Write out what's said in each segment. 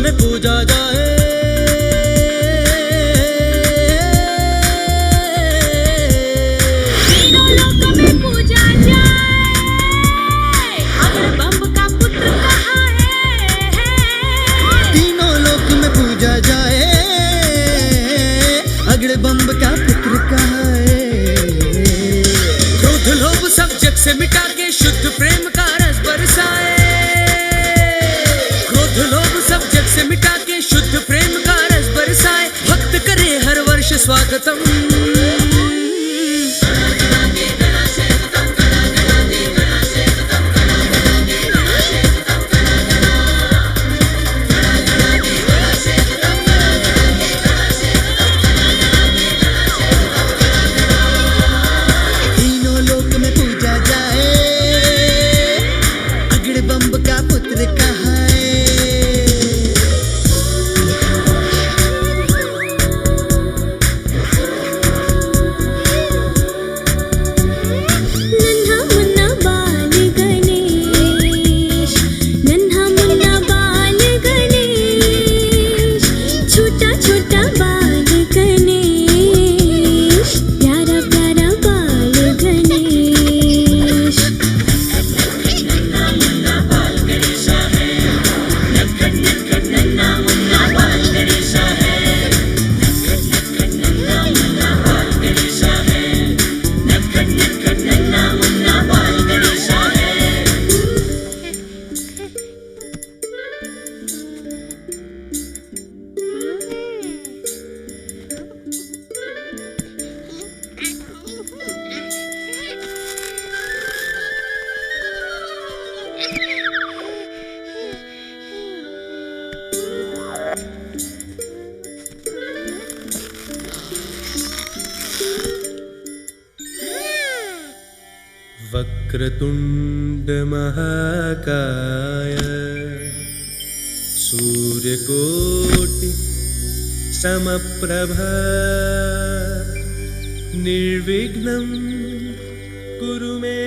में पूजा जाए, तीनों लोक में पूजा जाए, अगड़ बम का पुत्र कहाँ है? तीनों लोक में पूजा जाए, अगड़ बम का पुत्र कहाँ है? क्रोध लोभ सब जग से मिटा के शुद्ध प्रेम का रस बरसाए, क्रोध लोभ सब जग से मिटा के शुद्ध प्रेम का रस बरसाए, भक्त करे हर वर्ष स्वागतम। तीनों लोक में पूजा जाए, अगड़ बम का पुत्र कहाँ है? नन्हा मुन्ना बाल गणेश, नन्हा मुन्ना बाल गणेश, छोटा छोटा बाल गणेश, प्यारा प्यारा बाल गणेश। वक्रतुंड महाकाय, सूर्यकोटि समप्रभा, निर्विघ्नं कुरु मे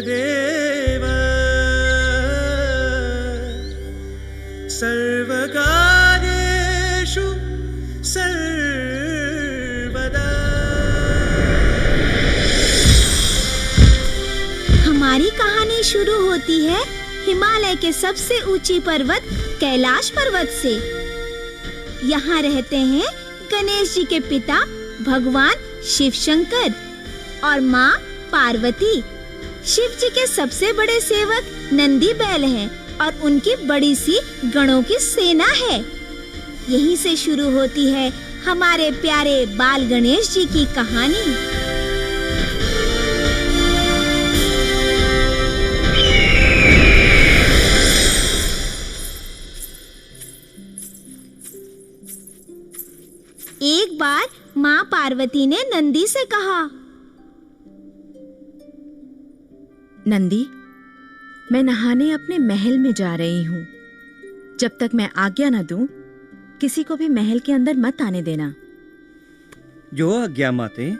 देव, सर्वकार्येषु सर्वदा। हमारी कहानी शुरू होती है हिमालय के सबसे ऊंची पर्वत कैलाश पर्वत से। यहाँ रहते हैं गणेश जी के पिता भगवान शिव शंकर और माँ पार्वती। शिव जी के सबसे बड़े सेवक नंदी बैल हैं और उनकी बड़ी सी गणों की सेना है। यहीं से शुरू होती है हमारे प्यारे बाल गणेश जी की कहानी। एक बार माँ पार्वती ने नंदी से कहा, नंदी, मैं नहाने अपने महल में जा रही हूँ। जब तक मैं आज्ञा न दूं, किसी को भी महल के अंदर मत आने देना। जो आज्ञा माते।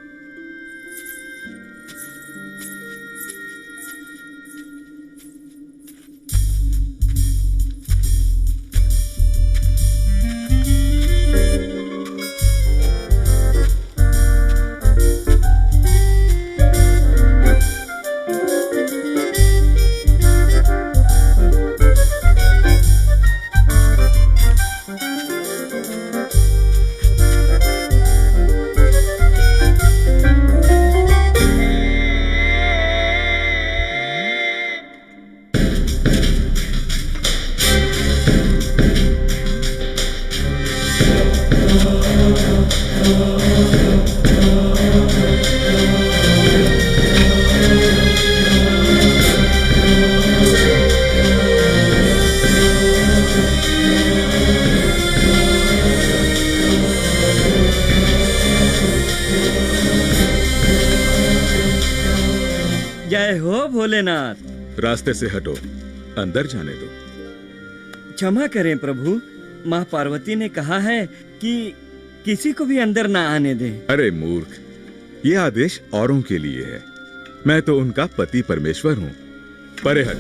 जय हो भोलेनाथ। रास्ते से हटो, अंदर जाने दो। क्षमा करें प्रभु, माँ पार्वती ने कहा है कि किसी को भी अंदर ना आने दें। अरे मूर्ख, ये आदेश औरों के लिए है। मैं तो उनका पति परमेश्वर हूँ। परे हट।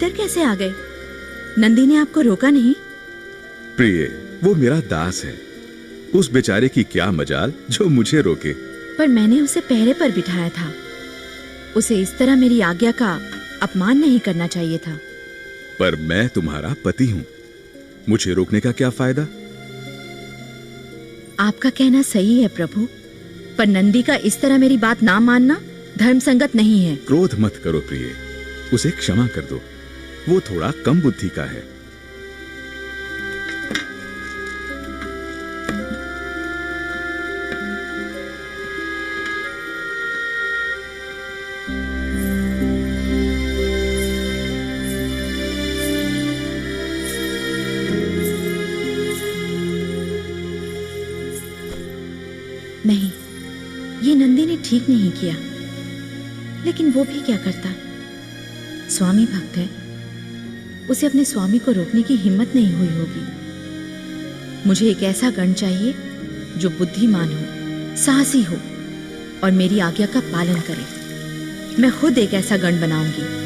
इधर कैसे आ गए? नंदी ने आपको रोका नहीं? प्रिय, वो मेरा दास है। उस बेचारे की क्या मजाल जो मुझे रोके। पर मैंने उसे पहरे पर बिठाया था। उसे इस तरह मेरी आज्ञा का अपमान नहीं करना चाहिए था। पर मैं तुम्हारा पति हूं, मुझे रोकने का क्या फायदा? आपका कहना सही है प्रभु, पर नंदी का इस तरह मेरी बात ना मानना धर्म संगत नहीं है। क्रोध मत करो प्रिय, उसे क्षमा कर दो। वो थोड़ा कम बुद्धि का है। नहीं, ये नंदी ने ठीक नहीं किया। लेकिन वो भी क्या करता? स्वामी भक्त है, उसे अपने स्वामी को रोकने की हिम्मत नहीं हुई होगी। मुझे एक ऐसा गण चाहिए जो बुद्धिमान हो, साहसी हो और मेरी आज्ञा का पालन करे। मैं खुद एक ऐसा गण बनाऊंगी।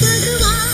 भगवान।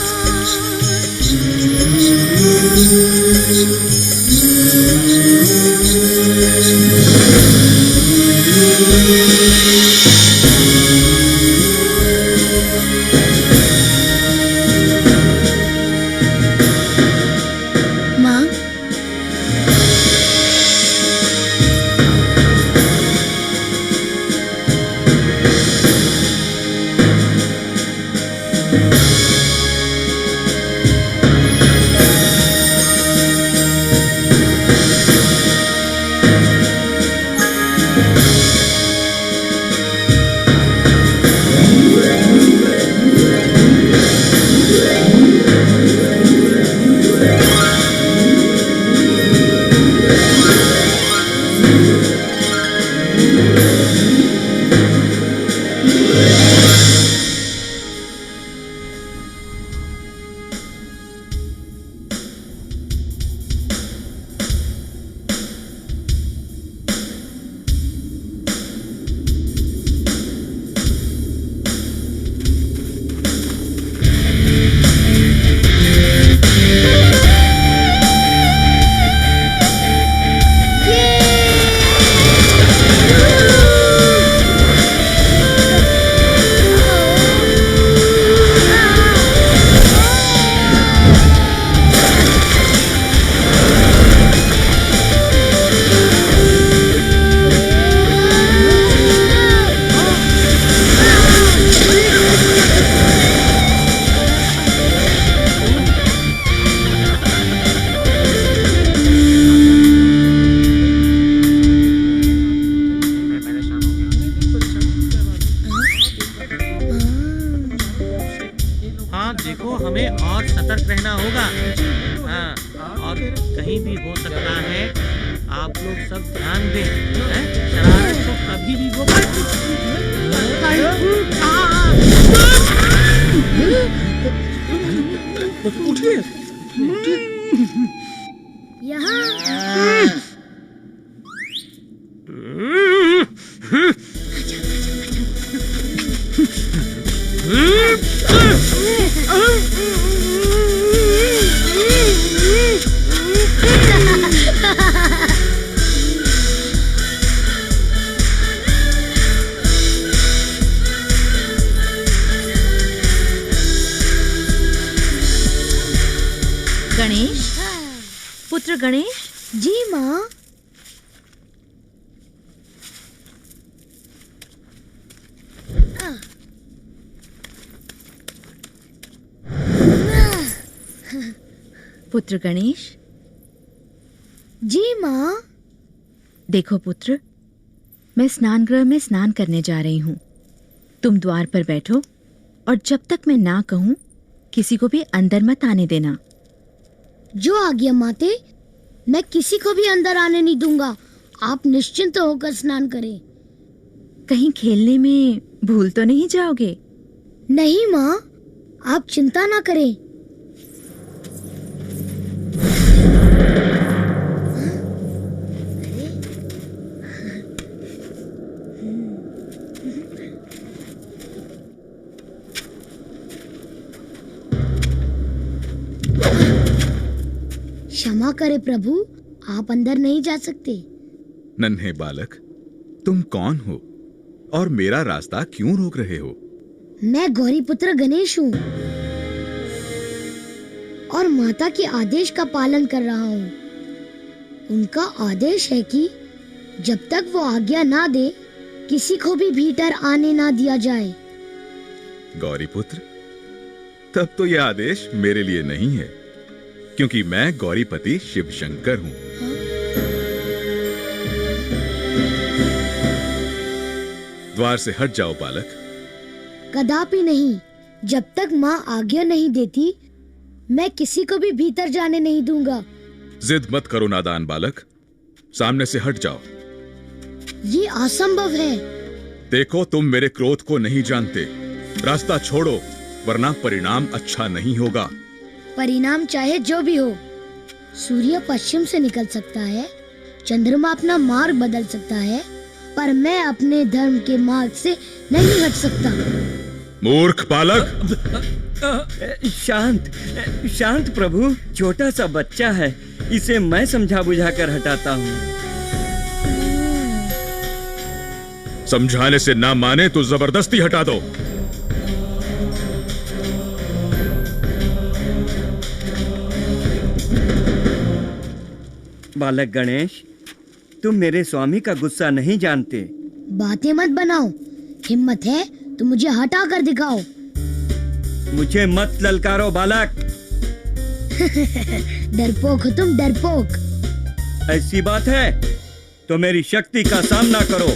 हमें और सतर्क रहना होगा। हाँ, और कहीं भी हो सकता है, आप लोग सब ध्यान दें। हैं? शरारत तो कभी भी वो उठिए। यहाँ गणेश, पुत्र गणेश। जी माँ। पुत्र गणेश। जी माँ। देखो पुत्र, मैं स्नान गृह में स्नान करने जा रही हूँ। तुम द्वार पर बैठो और जब तक मैं ना कहूँ किसी को भी अंदर मत आने देना। जो आज्ञा माते, मैं किसी को भी अंदर आने नहीं दूंगा। आप निश्चिंत होकर स्नान करें। कहीं खेलने में भूल तो नहीं जाओगे? नहीं माँ, आप चिंता ना करें। क्षमा करे प्रभु, आप अंदर नहीं जा सकते। नन्हे बालक, तुम कौन हो और मेरा रास्ता क्यों रोक रहे हो? मैं गौरी पुत्र गणेश हूँ और माता के आदेश का पालन कर रहा हूँ। उनका आदेश है कि जब तक वो आज्ञा ना दे, किसी को भी भीतर आने ना दिया जाए। गौरी पुत्र, तब तो यह आदेश मेरे लिए नहीं है, क्योंकि मैं गौरीपति शिव शंकर हूँ। द्वार से हट जाओ बालक। कदापि नहीं। जब तक माँ आज्ञा नहीं देती, मैं किसी को भी भीतर जाने नहीं दूंगा। जिद मत करो नादान बालक, सामने से हट जाओ। ये असंभव है। देखो, तुम मेरे क्रोध को नहीं जानते। रास्ता छोड़ो, वरना परिणाम अच्छा नहीं होगा। परिणाम चाहे जो भी हो, सूर्य पश्चिम से निकल सकता है, चंद्रमा अपना मार्ग बदल सकता है, पर मैं अपने धर्म के मार्ग से नहीं हट सकता। मूर्ख बालक! शांत शांत प्रभु, छोटा सा बच्चा है, इसे मैं समझा बुझा कर हटाता हूँ। समझाने से ना माने तो जबरदस्ती हटा दो। बालक गणेश, तुम मेरे स्वामी का गुस्सा नहीं जानते। बातें मत बनाओ। हिम्मत है तो मुझे हटा कर दिखाओ। मुझे मत ललकारो बालक। डरपोक हो तुम, डरपोक। ऐसी बात है तो मेरी शक्ति का सामना करो।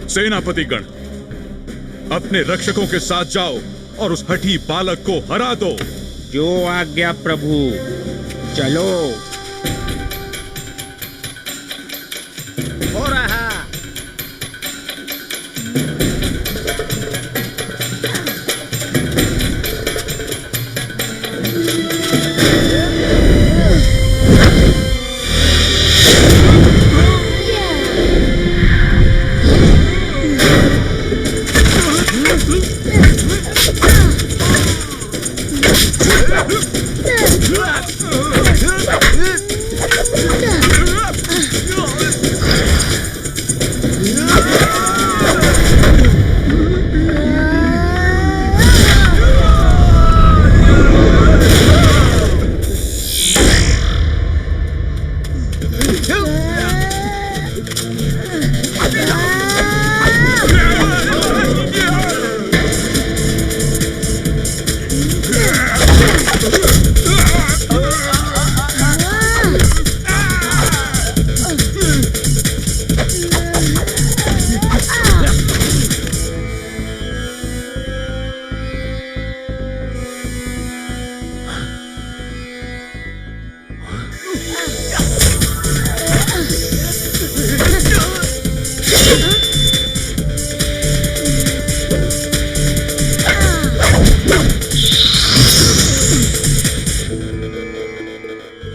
सेनापतिगण, अपने रक्षकों के साथ जाओ और उस हठी बालक को हरा दो। जो आज्ञा प्रभु। चलो। हो रहा।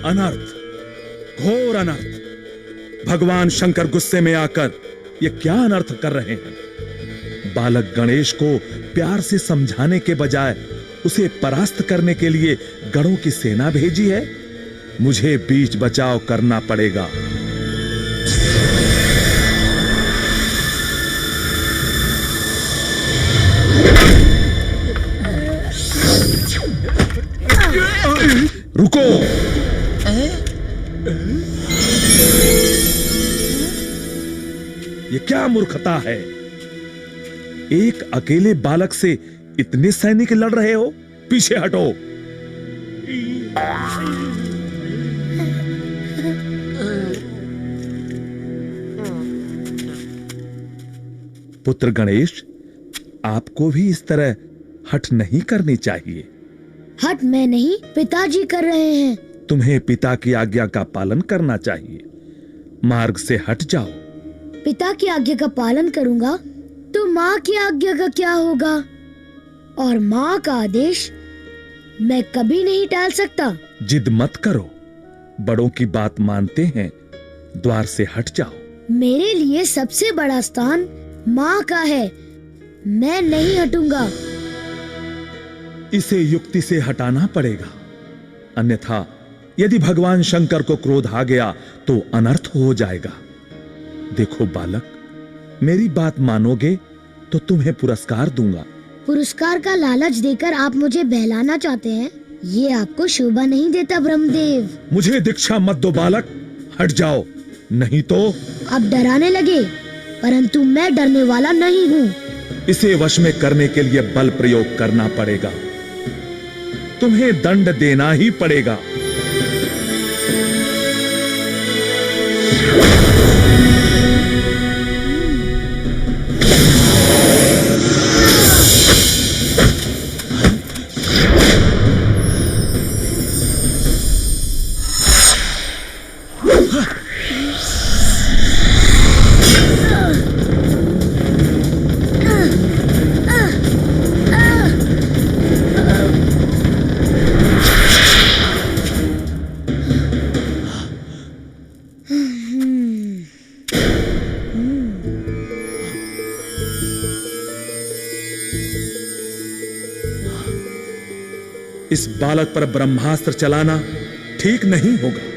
अनर्थ, घोर अनर्थ। भगवान शंकर गुस्से में आकर ये क्या अनर्थ कर रहे हैं? बालक गणेश को प्यार से समझाने के बजाय उसे परास्त करने के लिए गणों की सेना भेजी है। मुझे बीच बचाव करना पड़ेगा। रुको! ये क्या मूर्खता है? एक अकेले बालक से इतने सैनिक लड़ रहे हो? पीछे हटो। पुत्र गणेश, आपको भी इस तरह हठ नहीं करनी चाहिए। हट मैं नहीं, पिताजी कर रहे हैं। तुम्हें पिता की आज्ञा का पालन करना चाहिए। मार्ग से हट जाओ। पिता की आज्ञा का पालन करूंगा तो माँ की आज्ञा का क्या होगा? और माँ का आदेश मैं कभी नहीं टाल सकता। जिद मत करो, बड़ों की बात मानते हैं। द्वार से हट जाओ। मेरे लिए सबसे बड़ा स्थान माँ का है, मैं नहीं हटूंगा। इसे युक्ति से हटाना पड़ेगा, अन्यथा यदि भगवान शंकर को क्रोध आ गया तो अनर्थ हो जाएगा। देखो बालक, मेरी बात मानोगे तो तुम्हें पुरस्कार दूंगा। पुरस्कार का लालच देकर आप मुझे बहलाना चाहते हैं? ये आपको शोभा नहीं देता ब्रह्मदेव। मुझे दीक्षा मत दो बालक, हट जाओ, नहीं तो। आप डराने लगे, परंतु मैं डरने वाला नहीं हूँ। इसे वश में करने के लिए बल प्रयोग करना पड़ेगा। तुम्हें दंड देना ही पड़ेगा। इस बालक पर ब्रह्मास्त्र चलाना ठीक नहीं होगा।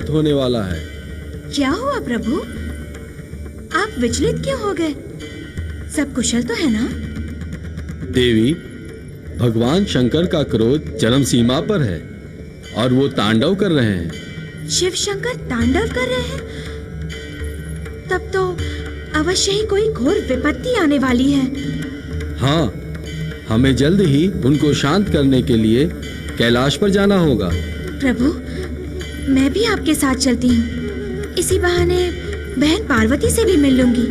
अनर्थ होने वाला है। क्या हुआ प्रभु? आप विचलित क्यों हो गए? सब कुशल तो है ना? देवी, भगवान शंकर का क्रोध चरम सीमा पर है और वो तांडव कर रहे हैं। शिव शंकर तांडव कर रहे हैं? तब तो अवश्य ही कोई घोर विपत्ति आने वाली है। हाँ, हमें जल्द ही उनको शांत करने के लिए कैलाश पर जाना होगा। प्रभु, मैं भी आपके साथ चलती हूँ। इसी बहाने बहन पार्वती से भी मिल लूंगी।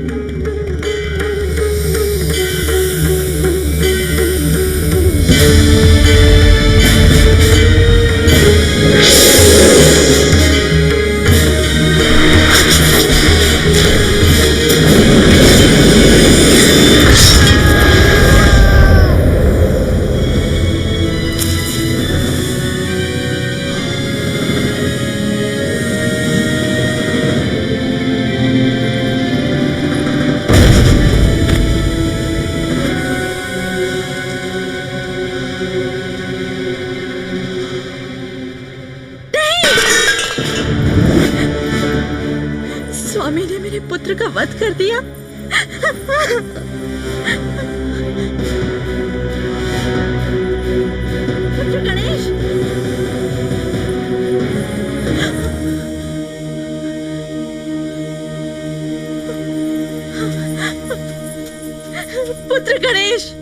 स्वामी ने मेरे पुत्र का वध कर दिया। पुत्र गणेश, पुत्र गणेश,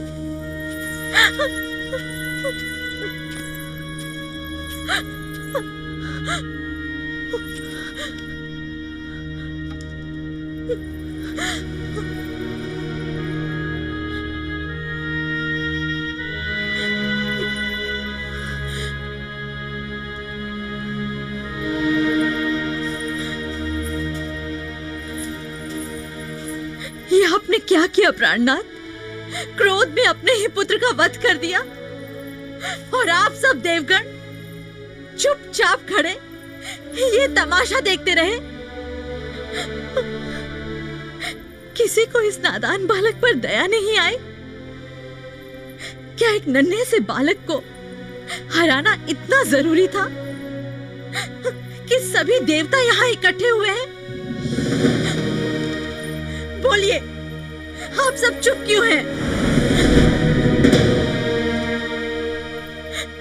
ये आपने क्या किया प्राणनाथ? क्रोध में अपने ही पुत्र का वध कर दिया और आप सब देवगण चुपचाप खड़े ये तमाशा देखते रहे। किसी को इस नादान बालक पर दया नहीं आई? क्या एक नन्हे से बालक को हराना इतना जरूरी था कि सभी देवता यहाँ इकट्ठे हुए हैं? बोलिए, आप सब चुप क्यों हैं?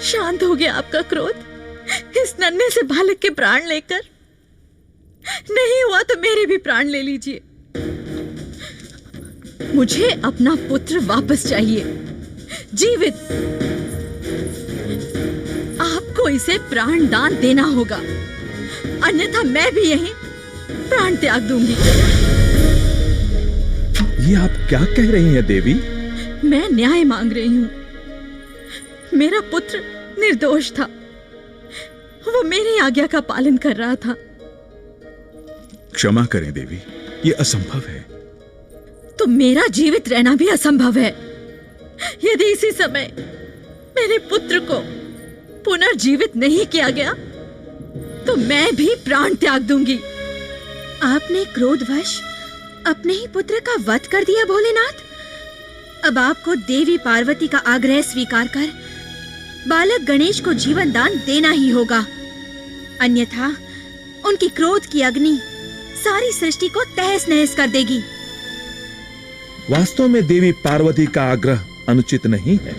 शांत हो गया आपका क्रोध इस नन्हे से बालक के प्राण लेकर? नहीं हुआ तो मेरे भी प्राण ले लीजिए। मुझे अपना पुत्र वापस चाहिए, जीवित। आपको इसे प्राण दान देना होगा, अन्यथा मैं भी यहीं प्राण त्याग दूंगी। ये आप क्या कह रही हैं देवी? मैं न्याय मांग रही हूँ। मेरा पुत्र निर्दोष था, वो मेरी आज्ञा का पालन कर रहा था। क्षमा करें देवी, ये असंभव है। तो मेरा जीवित रहना भी असंभव है। यदि इसी समय मेरे पुत्र को पुनर्जीवित नहीं किया गया तो मैं भी प्राण त्याग दूंगी। आपने क्रोधवश अपने ही पुत्र का वध कर दिया भोलेनाथ। अब आपको देवी पार्वती का आग्रह स्वीकार कर बालक गणेश को जीवन दान देना ही होगा, अन्यथा उनकी क्रोध की अग्नि सारी सृष्टि को तहस नहस कर देगी। वास्तव में देवी पार्वती का आग्रह अनुचित नहीं है।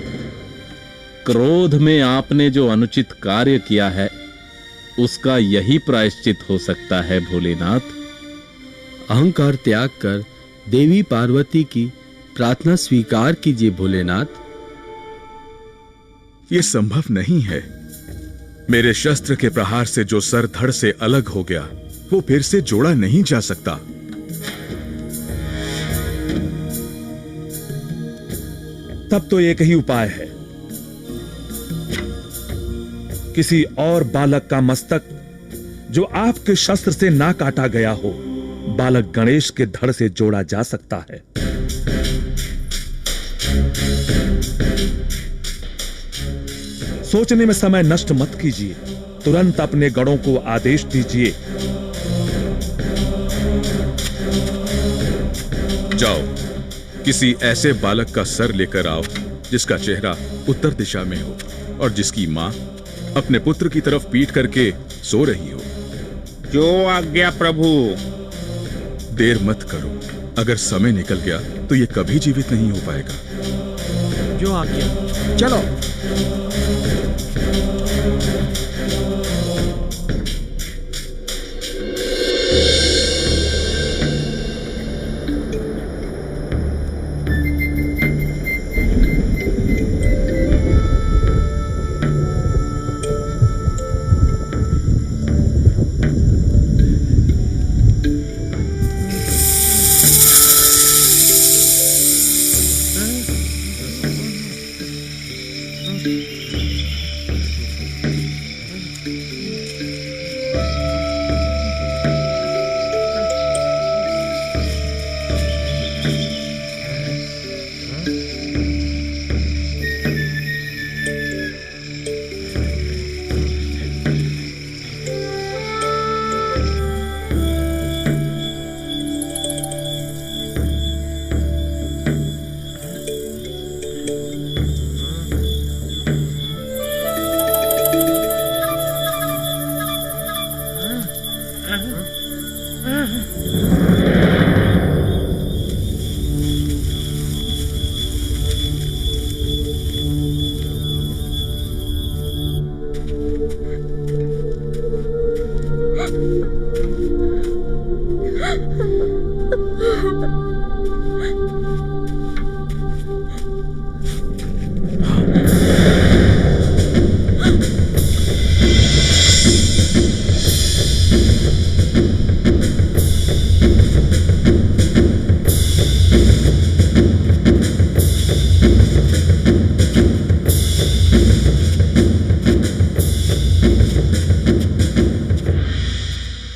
क्रोध में आपने जो अनुचित कार्य किया है उसका यही प्रायश्चित हो सकता है भोलेनाथ। अहंकार त्याग कर देवी पार्वती की प्रार्थना स्वीकार कीजिए भोलेनाथ। ये संभव नहीं है। मेरे शस्त्र के प्रहार से जो सर धड़ से अलग हो गया वो फिर से जोड़ा नहीं जा सकता। तब तो एक ही उपाय है, किसी और बालक का मस्तक जो आपके शस्त्र से ना काटा गया हो बालक गणेश के धड़ से जोड़ा जा सकता है। सोचने में समय नष्ट मत कीजिए, तुरंत अपने गणों को आदेश दीजिए। जाओ, किसी ऐसे बालक का सर लेकर आओ जिसका चेहरा उत्तर दिशा में हो और जिसकी मां अपने पुत्र की तरफ पीठ करके सो रही हो। जो आज्ञा प्रभु। देर मत करो, अगर समय निकल गया तो ये कभी जीवित नहीं हो पाएगा। जो आज्ञा। चलो।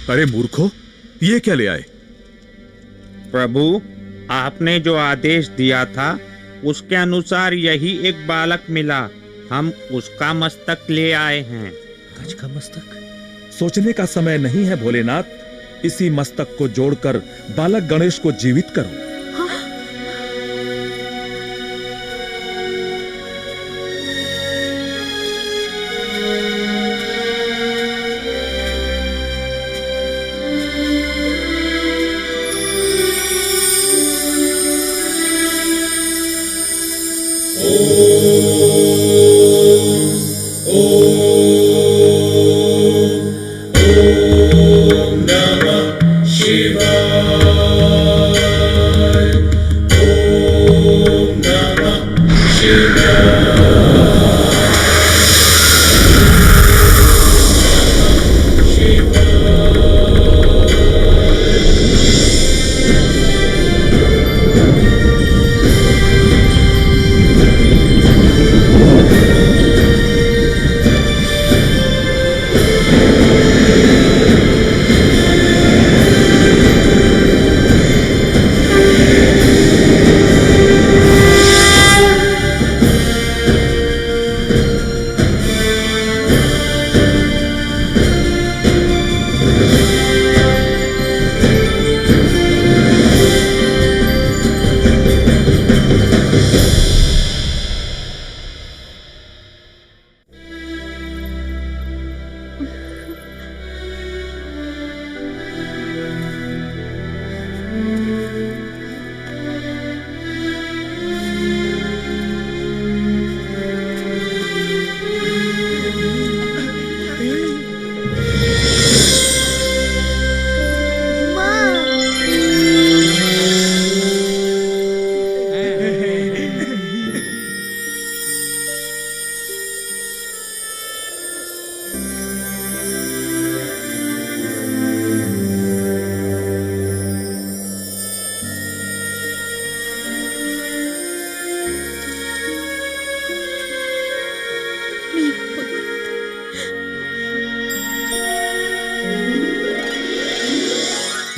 अरे मूर्खो, ये क्या ले आए? प्रभु, आपने जो आदेश दिया था उसके अनुसार यही एक बालक मिला। हम उसका मस्तक ले आए हैं। गज का मस्तक? सोचने का समय नहीं है भोलेनाथ। इसी मस्तक को जोड़कर बालक गणेश को जीवित करो।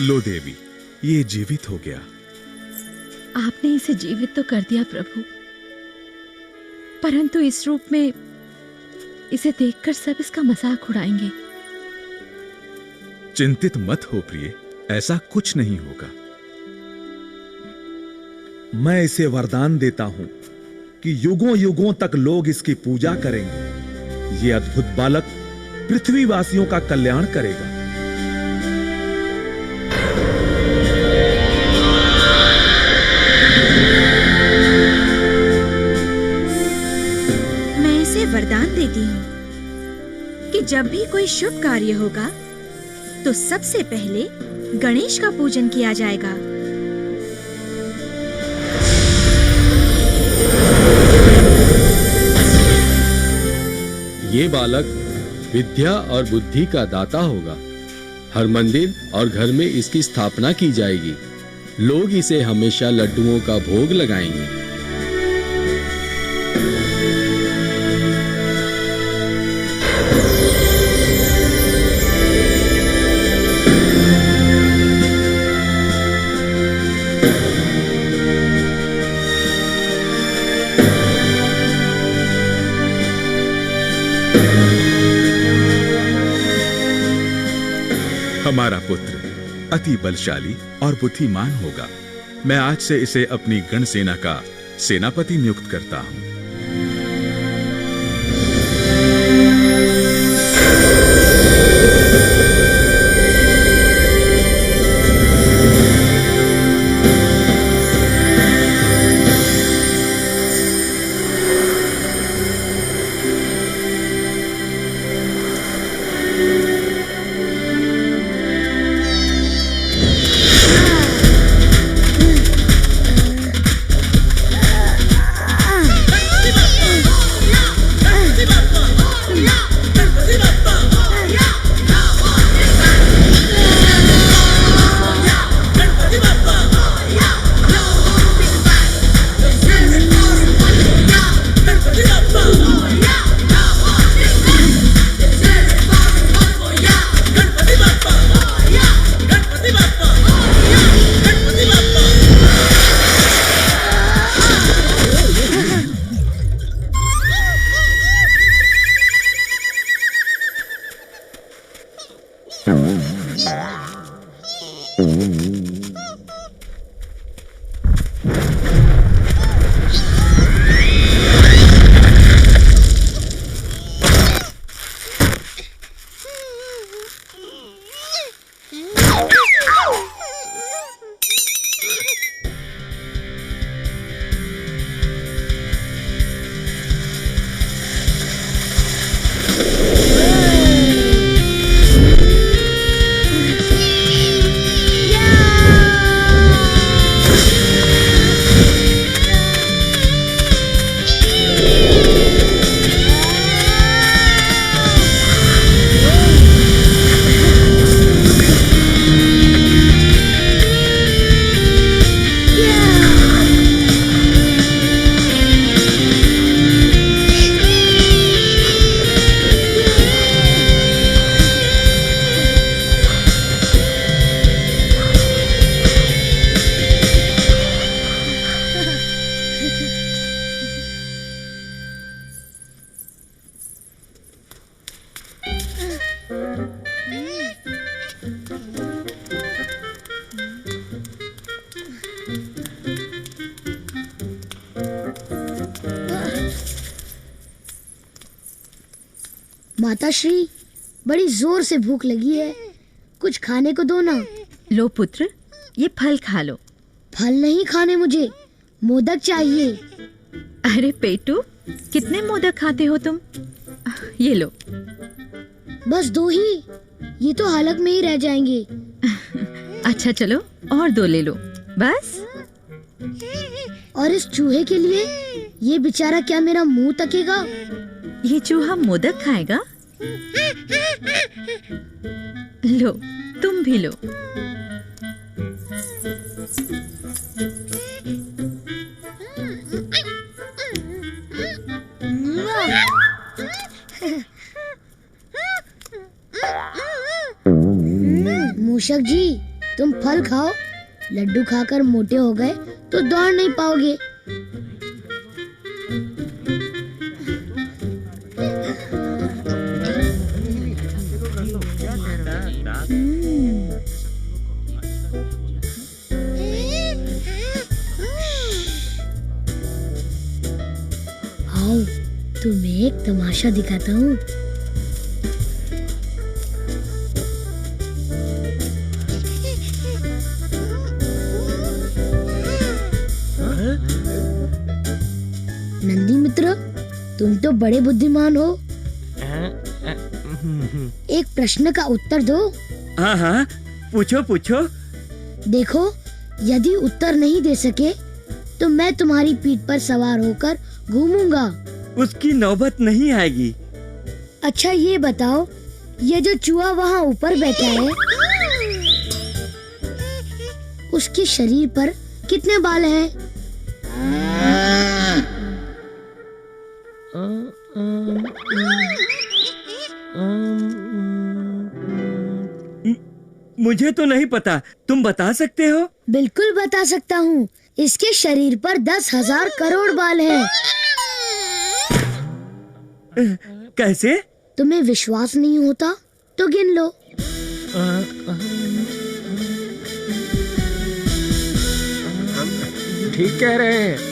लो देवी, ये जीवित हो गया। आपने इसे जीवित तो कर दिया प्रभु, परंतु इस रूप में इसे देखकर सब इसका मजाक उड़ाएंगे। चिंतित मत हो प्रिय, ऐसा कुछ नहीं होगा। मैं इसे वरदान देता हूं कि युगों युगों तक लोग इसकी पूजा करेंगे। ये अद्भुत बालक पृथ्वीवासियों का कल्याण करेगा। जब भी कोई शुभ कार्य होगा तो सबसे पहले गणेश का पूजन किया जाएगा। ये बालक विद्या और बुद्धि का दाता होगा। हर मंदिर और घर में इसकी स्थापना की जाएगी। लोग इसे हमेशा लड्डुओं का भोग लगाएंगे। हमारा पुत्र अति बलशाली और बुद्धिमान होगा। मैं आज से इसे अपनी गण सेना का सेनापति नियुक्त करता हूं। माताश्री, बड़ी जोर से भूख लगी है, कुछ खाने को दो ना। लो पुत्र, ये फल खा लो। फल नहीं खाने मुझे, मोदक चाहिए। अरे पेटू, कितने मोदक खाते हो तुम? ये लो। बस दो ही, ये तो हालत में ही रह जाएंगे। अच्छा चलो, और दो ले लो बस। और इस चूहे के लिए, ये बेचारा क्या मेरा मुंह तकेगा? ये चूहा मोदक खाएगा? लो, तुम भी लो। मूषक जी, तुम फल खाओ। लड्डू खाकर मोटे हो गए तो दौड़ नहीं पाओगे। आओ, तुम्हें एक तमाशा दिखाता हूँ। नंदी मित्र, तुम तो बड़े बुद्धिमान हो। एक प्रश्न का उत्तर दो। हाँ हाँ, पूछो पूछो। देखो, यदि उत्तर नहीं दे सके तो मैं तुम्हारी पीठ पर सवार होकर घूमूंगा। उसकी नौबत नहीं आएगी। अच्छा ये बताओ, ये जो चूहा वहाँ ऊपर बैठा है, उसके शरीर पर कितने बाल हैं? मुझे तो नहीं पता, तुम बता सकते हो? बिल्कुल बता सकता हूँ। इसके शरीर पर 10,000 करोड़ बाल हैं। कैसे? तुम्हें विश्वास नहीं होता तो गिन लो। ठीक कह रहे हैं।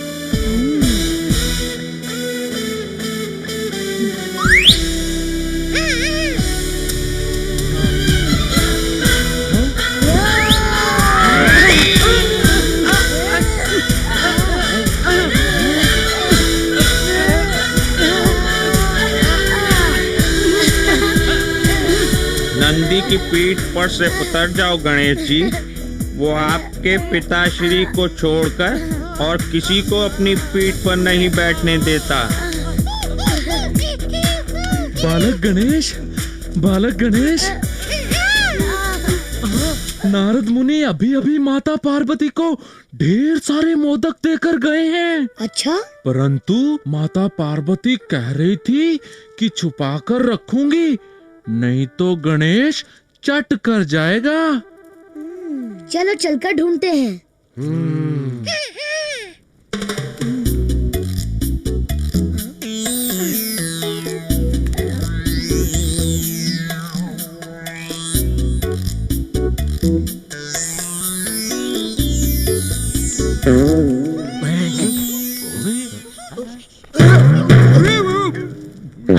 नंदी की पीठ पर से उतर जाओ गणेश जी। वो आपके पिताश्री को छोड़कर और किसी को अपनी पीठ पर नहीं बैठने देता। बालक गणेश, बालक गणेश, नारद मुनि अभी अभी माता पार्वती को ढेर सारे मोदक देकर गए हैं। अच्छा? परंतु माता पार्वती कह रही थी कि छुपाकर रखूंगी, नहीं तो गणेश चट कर जाएगा। चलो चलकर ढूंढते हैं।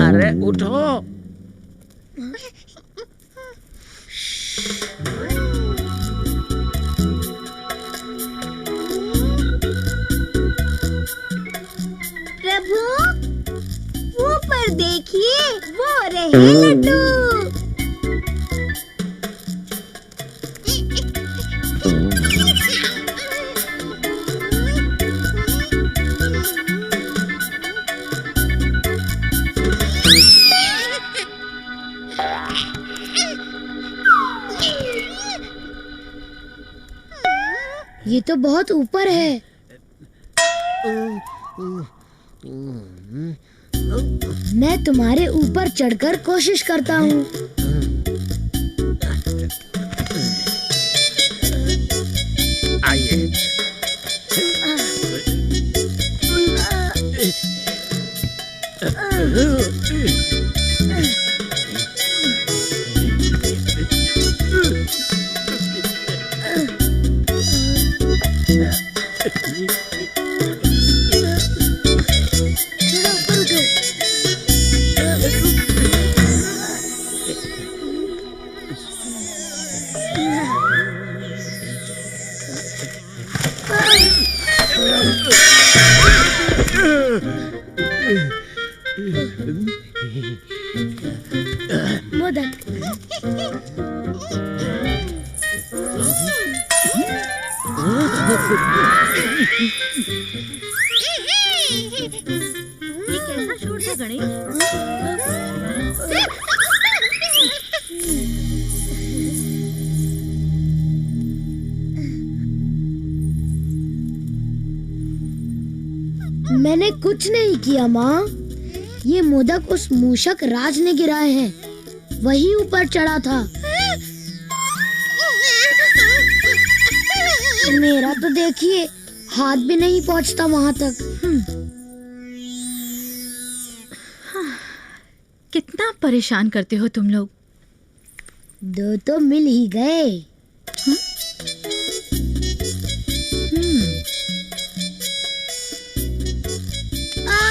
अरे उठो। प्रभु, ऊपर देखिए, वो रहे लड्डू। ये तो बहुत ऊपर है। मैं तुम्हारे ऊपर चढ़कर कोशिश करता हूँ। आइए। मोदक। ये कैसा शोर है गणेश? मैंने कुछ नहीं किया माँ। ये मोदक उस मूषक राज ने गिराए हैं। वही ऊपर चढ़ा था। मेरा तो देखिए, हाथ भी नहीं पहुँचता वहाँ तक। कितना परेशान करते हो तुम लोग। दो तो मिल ही गए।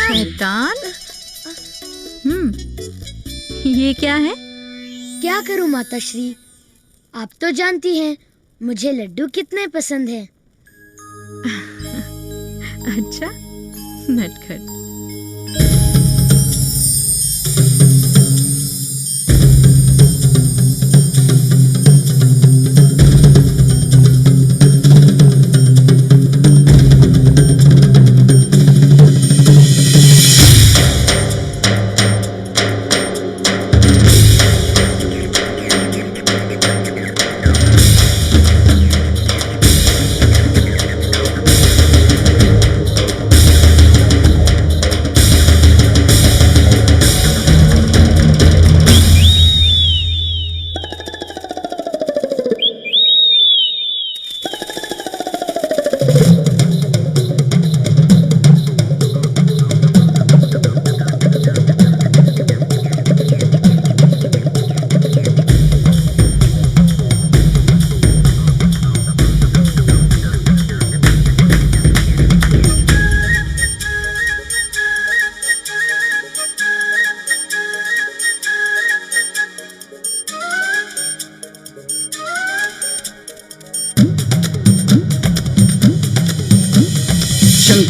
शैतान। ये क्या है? क्या करूं माताश्री, आप तो जानती हैं मुझे लड्डू कितने पसंद हैं। अच्छा, नटखट।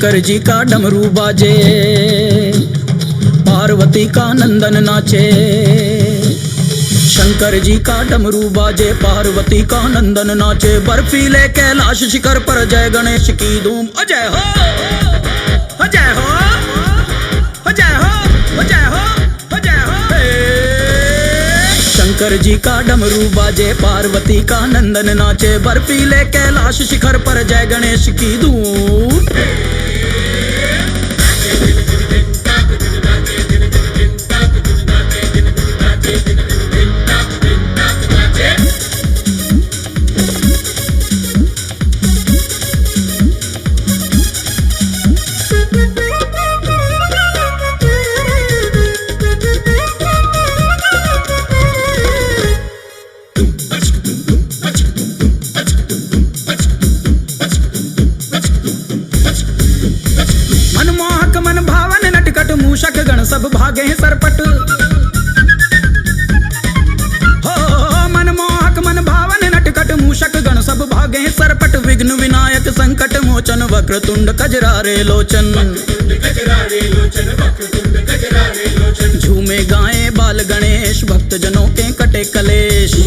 शंकर जी का डमरू बाजे, पार्वती का नंदन नाचे। शंकर जी का डमरू बाजे, पार्वती का नंदन नाचे। बर्फीले कैलाश शिखर पर जय गणेश की धूम। अजय हो, अजय हो, अजय हो, अजय हो, अजय हो। शंकर जी का डमरू बाजे, पार्वती का नंदन नाचे। बर्फीले कैलाश शिखर पर जय गणेश की धूम। सब भागे हैं सरपट हो। मनमोहक मन भावन नटखट मूषक गण सब भागे हैं सरपट। विघ्न विनायक संकट मोचन वक्रतुंड कजरारे लोचन। झूमे गाए बाल गणेश भक्त जनों के कटे कलेश।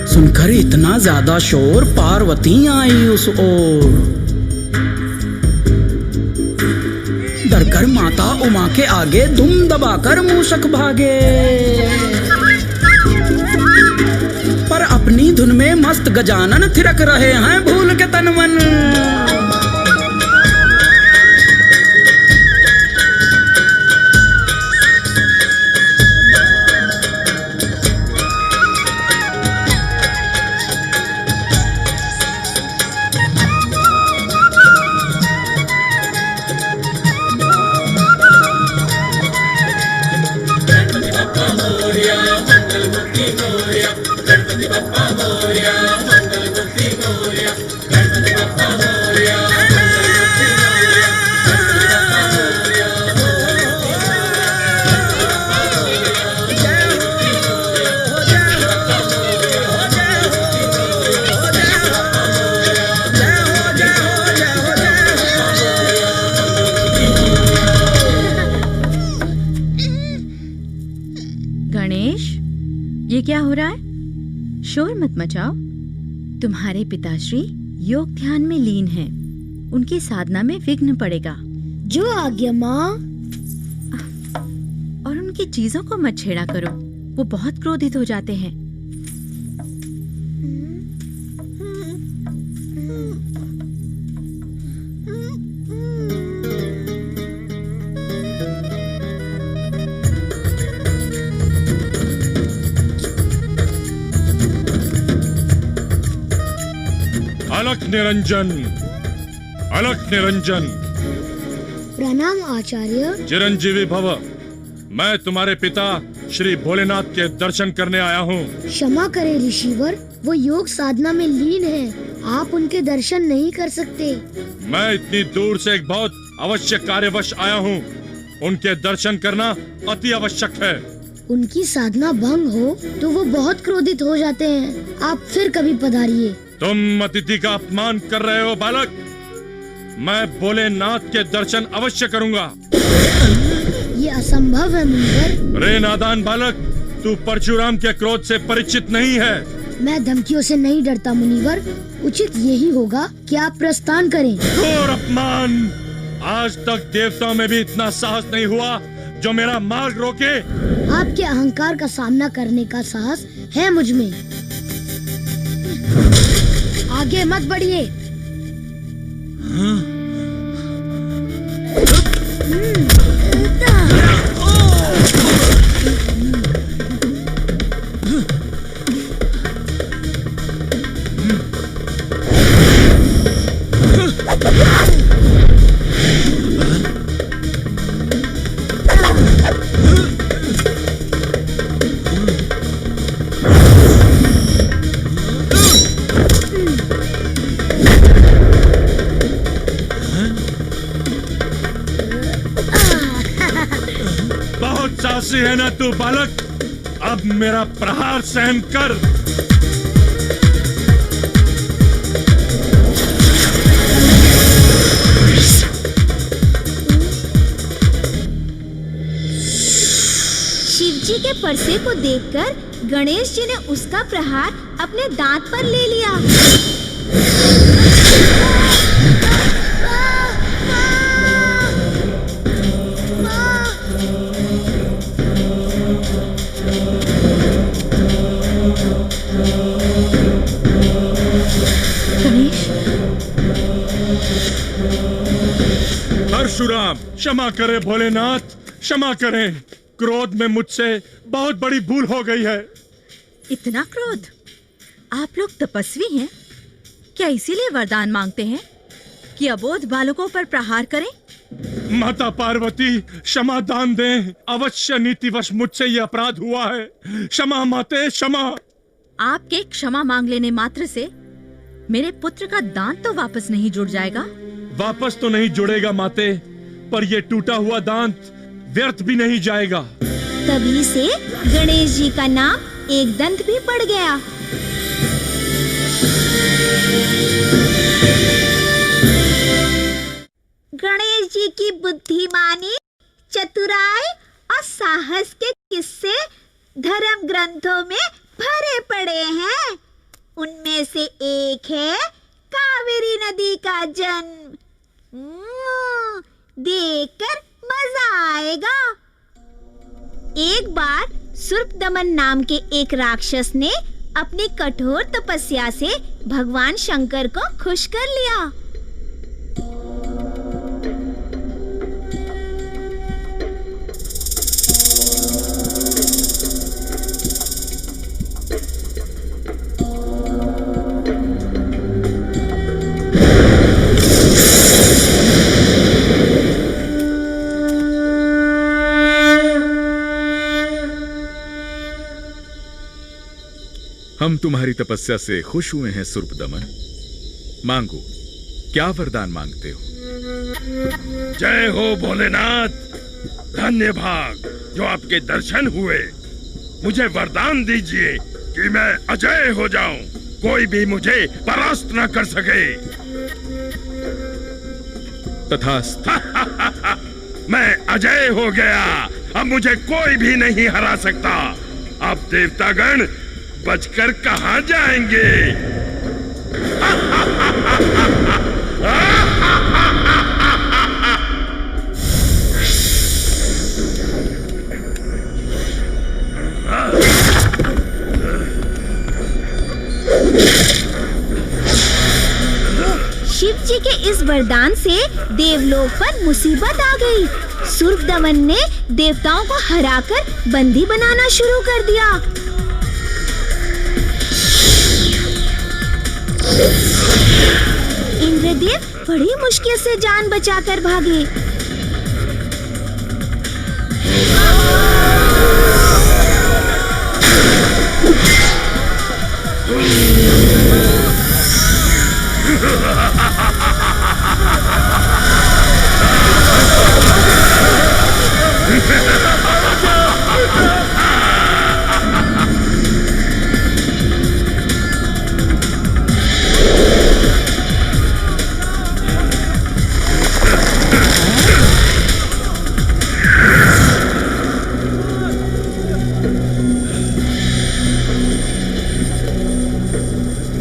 सुनकर इतना ज्यादा शोर पार्वती आई उस ओर। डरकर माता उमा के आगे दुम दबाकर मूषक भागे। पर अपनी धुन में मस्त गजानन थिरक रहे हैं भूल के तन मन। ये क्या हो रहा है? शोर मत मचाओ। तुम्हारे पिताश्री योग ध्यान में लीन हैं। उनकी साधना में विघ्न पड़ेगा। जो आज्ञा माँ। और उनकी चीजों को मत छेड़ा करो, वो बहुत क्रोधित हो जाते हैं। अलख निरंजन, अलख निरंजन। प्रणाम आचार्य। चिरंजीवी भव। मैं तुम्हारे पिता श्री भोलेनाथ के दर्शन करने आया हूँ। क्षमा करें ऋषिवर, वो योग साधना में लीन हैं। आप उनके दर्शन नहीं कर सकते। मैं इतनी दूर से एक बहुत आवश्यक कार्यवश आया हूँ। उनके दर्शन करना अति आवश्यक है। उनकी साधना भंग हो तो वो बहुत क्रोधित हो जाते हैं। आप फिर कभी पधारिए। तुम अतिथि का अपमान कर रहे हो बालक। मैं भोलेनाथ के दर्शन अवश्य करूंगा। ये असंभव है मुनिवर। रे नादान बालक, तू परशुराम के क्रोध से परिचित नहीं है। मैं धमकियों से नहीं डरता मुनिवर। उचित यही होगा कि आप प्रस्थान करें। घोर अपमान। आज तक देवताओं में भी इतना साहस नहीं हुआ जो मेरा मार्ग रोके। आपके अहंकार का सामना करने का साहस है मुझ में। आगे मत बढ़िए। साहसी है ना तू बालक? अब मेरा प्रहार सहन कर। शिवजी के परसे को देखकर गणेश जी ने उसका प्रहार अपने दांत पर ले लिया। गणेश, परशुराम, क्षमा करें भोलेनाथ, क्षमा करें। क्रोध में मुझसे बहुत बड़ी भूल हो गई है। इतना क्रोध? आप लोग तपस्वी हैं, क्या इसीलिए वरदान मांगते हैं कि अबोध बालकों पर प्रहार करें? माता पार्वती, क्षमा दान दें। अवश्य नीतिवश मुझसे यह अपराध हुआ है। क्षमा माते, क्षमा। आपके क्षमा मांग लेने मात्र से मेरे पुत्र का दांत तो वापस नहीं जुड़ जाएगा? वापस तो नहीं जुड़ेगा माते, पर यह टूटा हुआ दांत व्यर्थ भी नहीं जाएगा। तभी से गणेश जी का नाम एक दंत भी पड़ गया। गणेश जी की बुद्धिमानी, चतुराई और साहस के किस्से धर्म ग्रंथों में भरे पड़े हैं। उनमें से एक है कावेरी नदी का जन्म। देखकर मजा आएगा। एक बार सूर्पदमन नाम के एक राक्षस ने अपनी कठोर तपस्या से भगवान शंकर को खुश कर लिया। हम तुम्हारी तपस्या से खुश हुए हैं सूर्पदमन। मांगो, क्या वरदान मांगते हो? जय हो भोलेनाथ। धन्य भाग जो आपके दर्शन हुए। मुझे वरदान दीजिए कि मैं अजय हो जाऊं, कोई भी मुझे परास्त न कर सके। तथास्तु। मैं अजय हो गया, अब मुझे कोई भी नहीं हरा सकता। अब देवतागण बचकर कहां जाएंगे? शिव जी के इस वरदान से देवलोक पर मुसीबत आ गई। सूर्पदमन ने देवताओं को हराकर बंदी बनाना शुरू कर दिया। इंद्रदेव बड़ी मुश्किल से जान बचाकर भागे।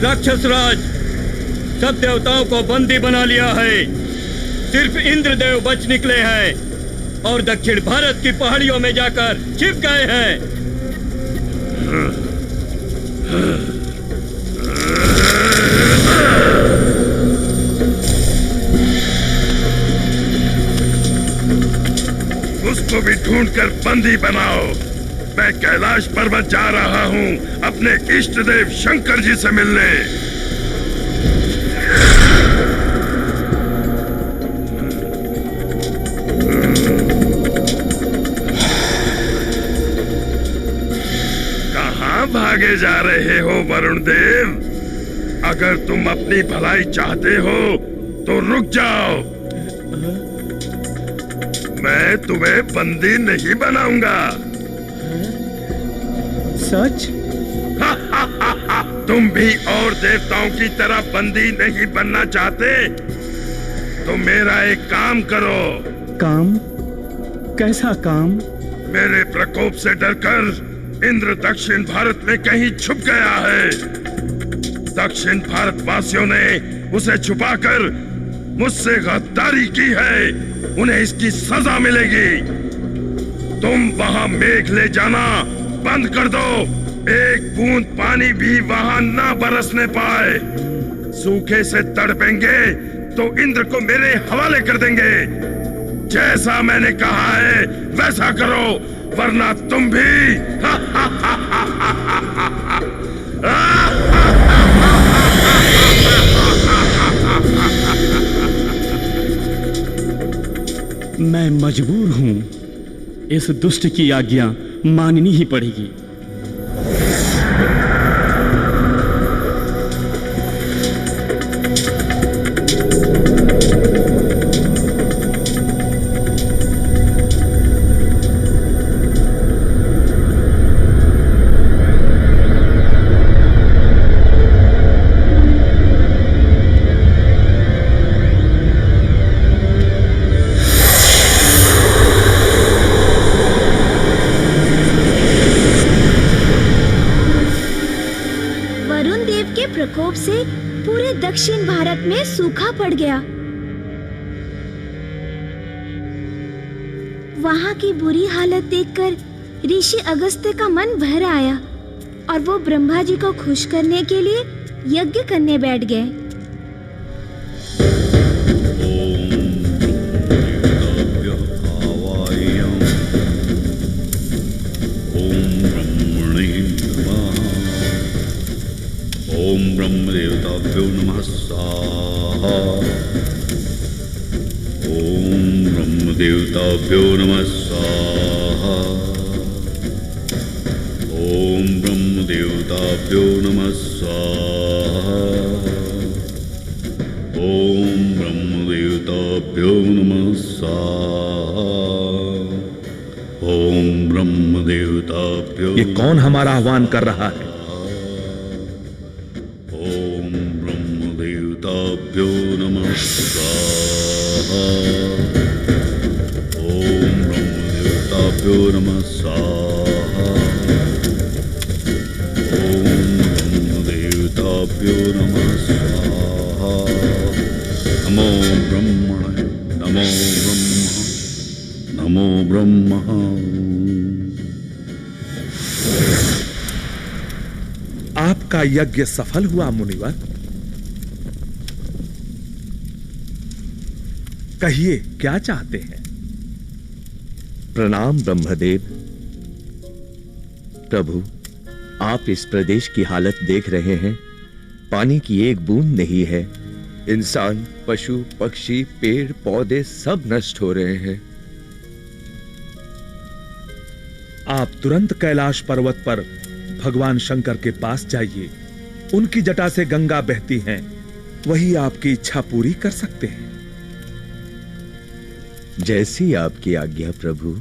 राक्षस राज, सब देवताओं को बंदी बना लिया है। सिर्फ इंद्रदेव बच निकले हैं और दक्षिण भारत की पहाड़ियों में जाकर छिप गए हैं। उसको भी ढूंढकर बंदी बनाओ। मैं कैलाश पर्वत जा रहा हूँ अपने इष्ट देव शंकर जी से मिलने। कहाँ भागे जा रहे हो वरुण देव? अगर तुम अपनी भलाई चाहते हो तो रुक जाओ। मैं तुम्हें बंदी नहीं बनाऊंगा। सच? तुम भी और देवताओं की तरह बंदी नहीं बनना चाहते तो मेरा एक काम करो। काम? कैसा काम? मेरे प्रकोप से डरकर इंद्र दक्षिण भारत में कहीं छुप गया है। दक्षिण भारत वासियों ने उसे छुपाकर मुझसे गद्दारी की है। उन्हें इसकी सजा मिलेगी। तुम वहां मेघ ले जाना बंद कर दो। एक बूंद पानी भी वहां ना बरसने पाए। सूखे से तड़पेंगे तो इंद्र को मेरे हवाले कर देंगे। जैसा मैंने कहा है वैसा करो, वरना तुम भी मैं मजबूर हूं। इस दुष्ट की आज्ञा माननी ही पड़ेगी। प्रकोप से पूरे दक्षिण भारत में सूखा पड़ गया। वहां की बुरी हालत देखकर ऋषि अगस्त्य का मन भर आया और वो ब्रह्मा जी को खुश करने के लिए यज्ञ करने बैठ गए। ओम ब्रह्म देवताभ्यो नमः स्वाहा। ओम ब्रह्म देवताभ्यो नमः स्वाहा। ओम ब्रह्म देवताभ्यो नमः स्वाहा। ओम ब्रह्म देवताभ्यो नमः स्वाहा। ओम ब्रह्म देवताभ्यो। ये कौन हमारा आह्वान कर रहा है? देवताभ्यो नमः स्वाहा। ओम ब्रह्म देवताभ्यो नमः स्वाहा। ओम ब्रह्म देवताभ्यो नमः स्वाहा। नमो ब्रह्मणे नमो ब्रह्म नमो ब्रह्म। आपका यज्ञ सफल हुआ मुनिवर। कहिए क्या चाहते हैं? प्रणाम ब्रह्मदेव। प्रभु, आप इस प्रदेश की हालत देख रहे हैं। पानी की एक बूंद नहीं है। इंसान, पशु, पक्षी, पेड़ पौधे सब नष्ट हो रहे हैं। आप तुरंत कैलाश पर्वत पर भगवान शंकर के पास जाइए। उनकी जटा से गंगा बहती है, वही आपकी इच्छा पूरी कर सकते हैं। जैसी आपकी आज्ञा प्रभु।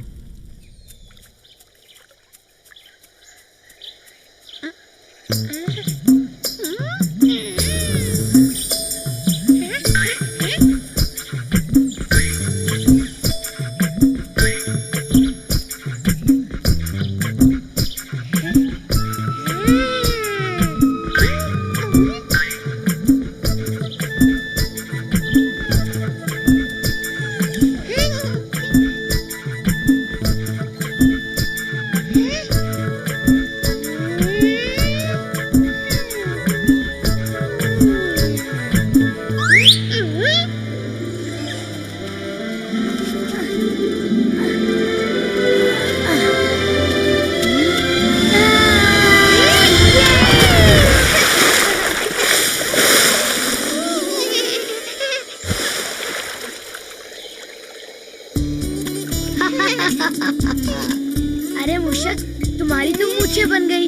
अरे मूषक, तुम्हारी तो मूछें बन गई।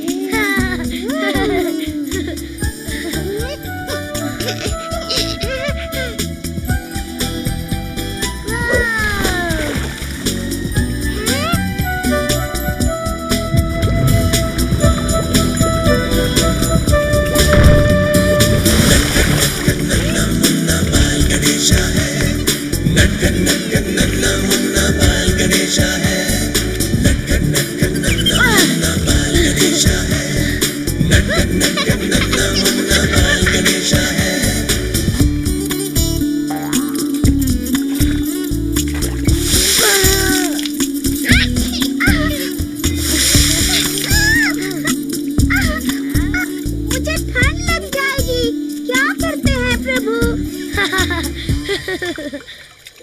मुझे ठंड लग जाएगी, क्या करते हैं प्रभु?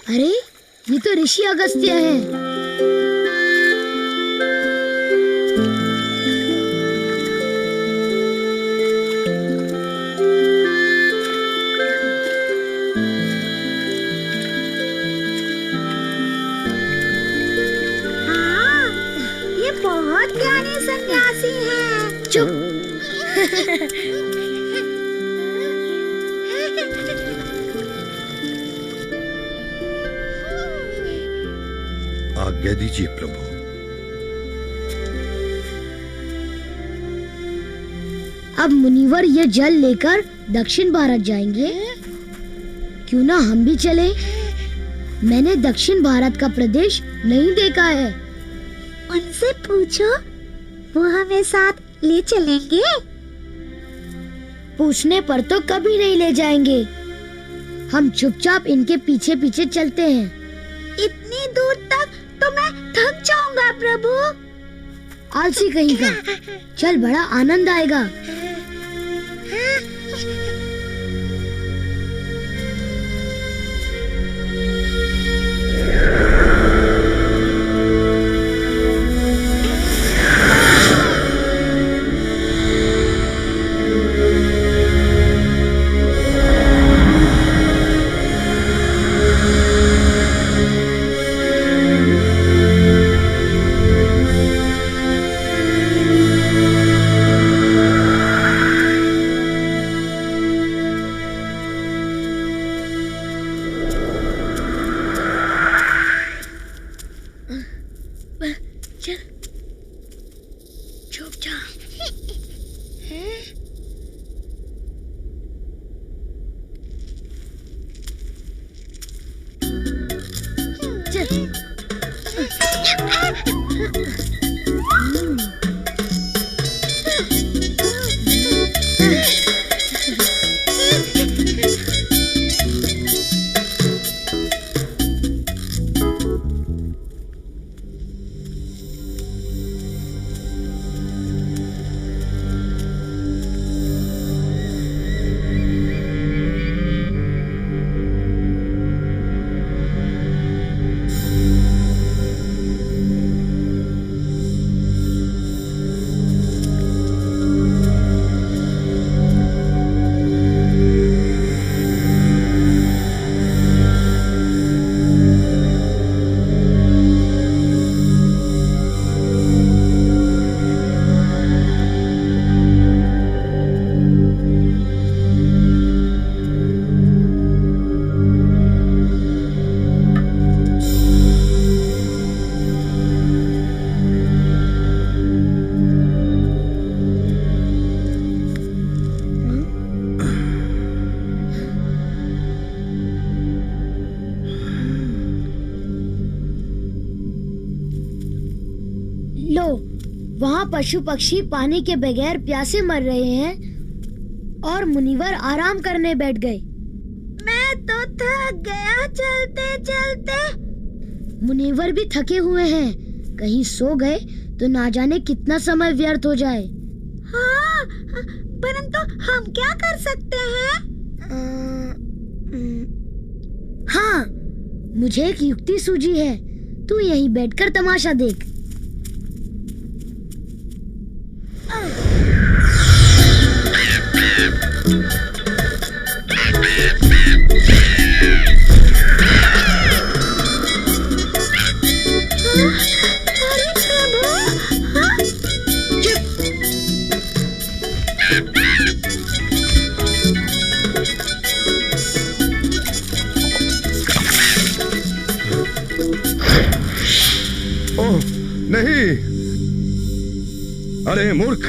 अरे ये तो ऋषि अगस्त्य हैं। हाँ, ये बहुत ज्ञानी सन्यासी हैं। चुप। आज्ञा दीजिए प्रभु। अब मुनिवर ये जल लेकर दक्षिण भारत जाएंगे। क्यों ना हम भी चलें? मैंने दक्षिण भारत का प्रदेश नहीं देखा है। उनसे पूछो, वो हमें साथ ले चलेंगे। पूछने पर तो कभी नहीं ले जाएंगे। हम चुपचाप इनके पीछे पीछे चलते हैं। इतनी दूर तक तो मैं थक जाऊंगा प्रभु। आलसी कहीं का। चल, बड़ा आनंद आएगा। लो, वहाँ पशु पक्षी पानी के बगैर प्यासे मर रहे हैं और मुनिवर आराम करने बैठ गए। मैं तो थक गया चलते चलते। मुनिवर भी थके हुए हैं। कहीं सो गए तो ना जाने कितना समय व्यर्थ हो जाए। हाँ, परंतु हम क्या कर सकते हैं? हाँ, मुझे एक युक्ति सूझी है। तू यहीं बैठकर तमाशा देख। ओह नहीं! अरे मूर्ख,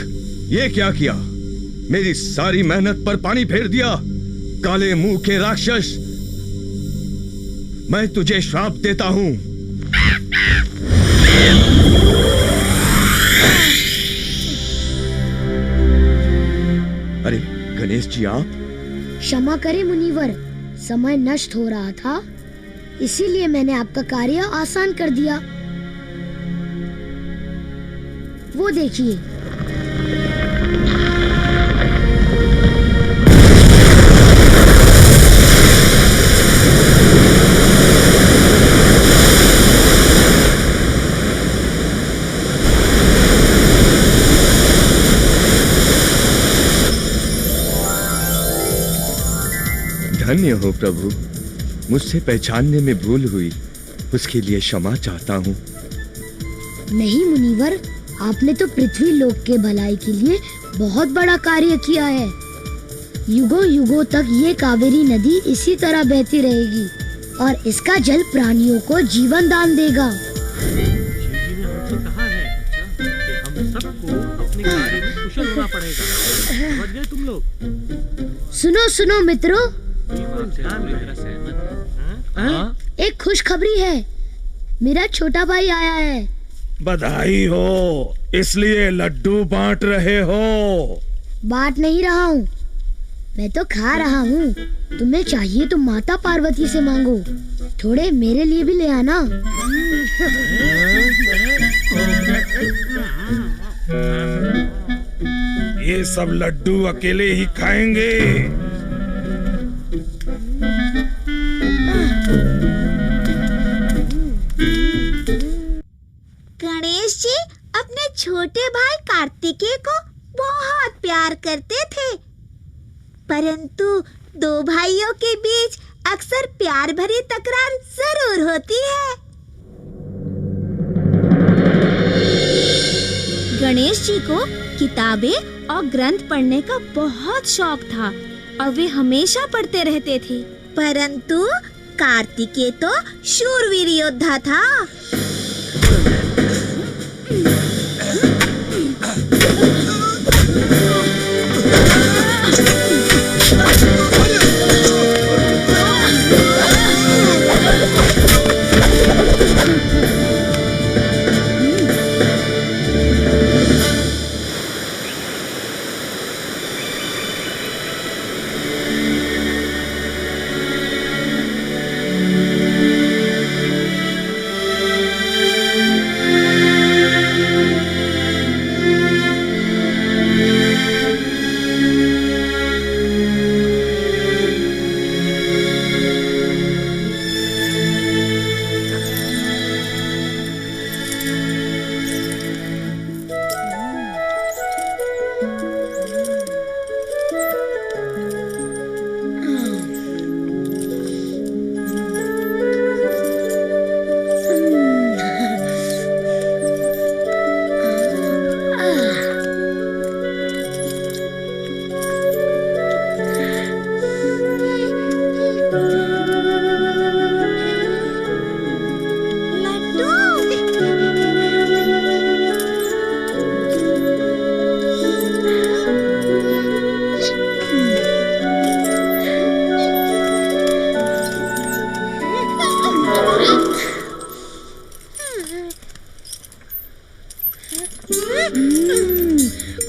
ये क्या किया? मेरी सारी मेहनत पर पानी फेर दिया। काले मुंह के राक्षस, मैं तुझे श्राप देता हूँ। अरे गणेश जी, आप? क्षमा करें मुनिवर, समय नष्ट हो रहा था, इसीलिए मैंने आपका कार्य आसान कर दिया। वो देखिए। धन्य हो प्रभु, मुझसे पहचानने में भूल हुई, उसके लिए क्षमा चाहता हूँ। नहीं मुनिवर, आपने तो पृथ्वी लोक के भलाई के लिए बहुत बड़ा कार्य किया है। युगों युगों तक ये कावेरी नदी इसी तरह बहती रहेगी और इसका जल प्राणियों को जीवन दान देगा। शिवजी ने हमसे कहा है कि हम सबको अपने कार्य में कुशल होना पड़ेगा। समझ गए तुम लोग? सुनो सुनो मित्रों, एक खुशखबरी है, मेरा छोटा भाई आया है। बधाई हो, इसलिए लड्डू बांट रहे हो? बांट नहीं रहा हूँ, मैं तो खा रहा हूँ। तुम्हें चाहिए तो माता पार्वती से मांगो, थोड़े मेरे लिए भी ले आना। ये सब लड्डू अकेले ही खाएंगे? गणेश जी अपने छोटे भाई कार्तिकेय को बहुत प्यार करते थे, परंतु दो भाइयों के बीच अक्सर प्यार भरी तकरार जरूर होती है। गणेश जी को किताबें और ग्रंथ पढ़ने का बहुत शौक था और वे हमेशा पढ़ते रहते थे, परंतु कार्तिकेय तो शूरवीर योद्धा था।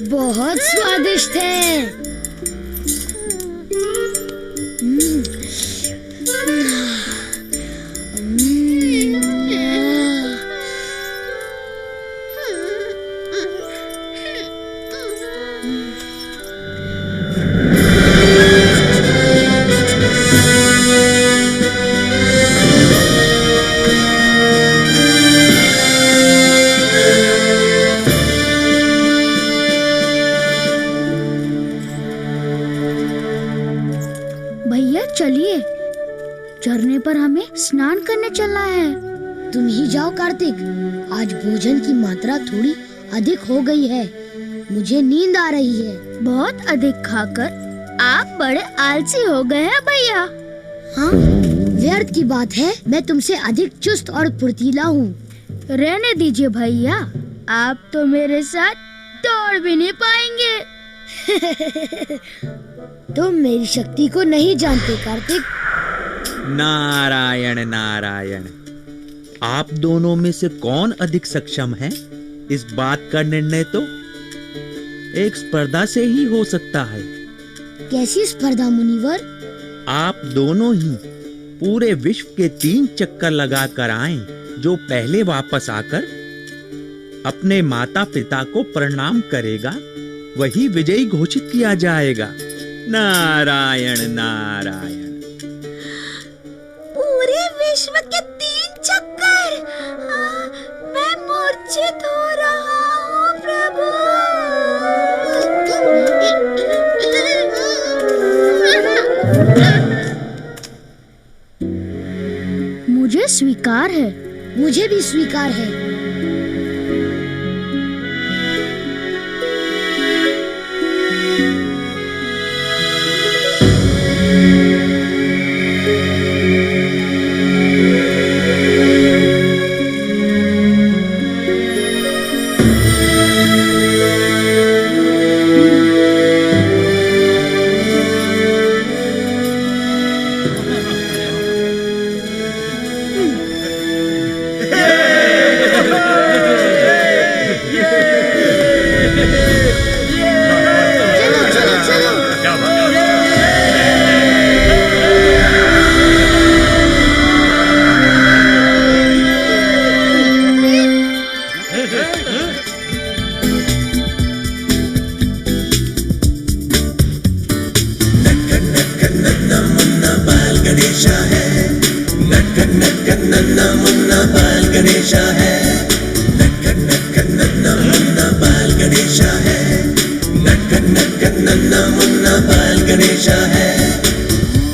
बहुत स्वादिष्ट है। भैया चलिए, झरने पर हमें स्नान करने चलना है। तुम ही जाओ कार्तिक, आज भोजन की मात्रा थोड़ी अधिक हो गई है, मुझे नींद आ रही है। बहुत अधिक खाकर आप बड़े आलसी हो गए हैं भैया। हाँ, व्यर्थ की बात है, मैं तुमसे अधिक चुस्त और फुर्तीला हूँ। रहने दीजिए भैया, आप तो मेरे साथ दौड़ भी नहीं पाएंगे। तुम मेरी शक्ति को नहीं जानते कार्तिक। नारायण नारायण। आप दोनों में से कौन अधिक सक्षम है, इस बात का निर्णय तो एक स्पर्धा से ही हो सकता है। कैसी स्पर्धा मुनिवर? आप दोनों ही पूरे विश्व के 3 चक्कर लगा कर आए। जो पहले वापस आकर अपने माता पिता को प्रणाम करेगा वही विजयी घोषित किया जाएगा। नारायण नारायण। पूरे विश्व के 3 चक्कर। मैं मूर्छित हो रहा हूँ प्रभु। मुझे स्वीकार है। मुझे भी स्वीकार है।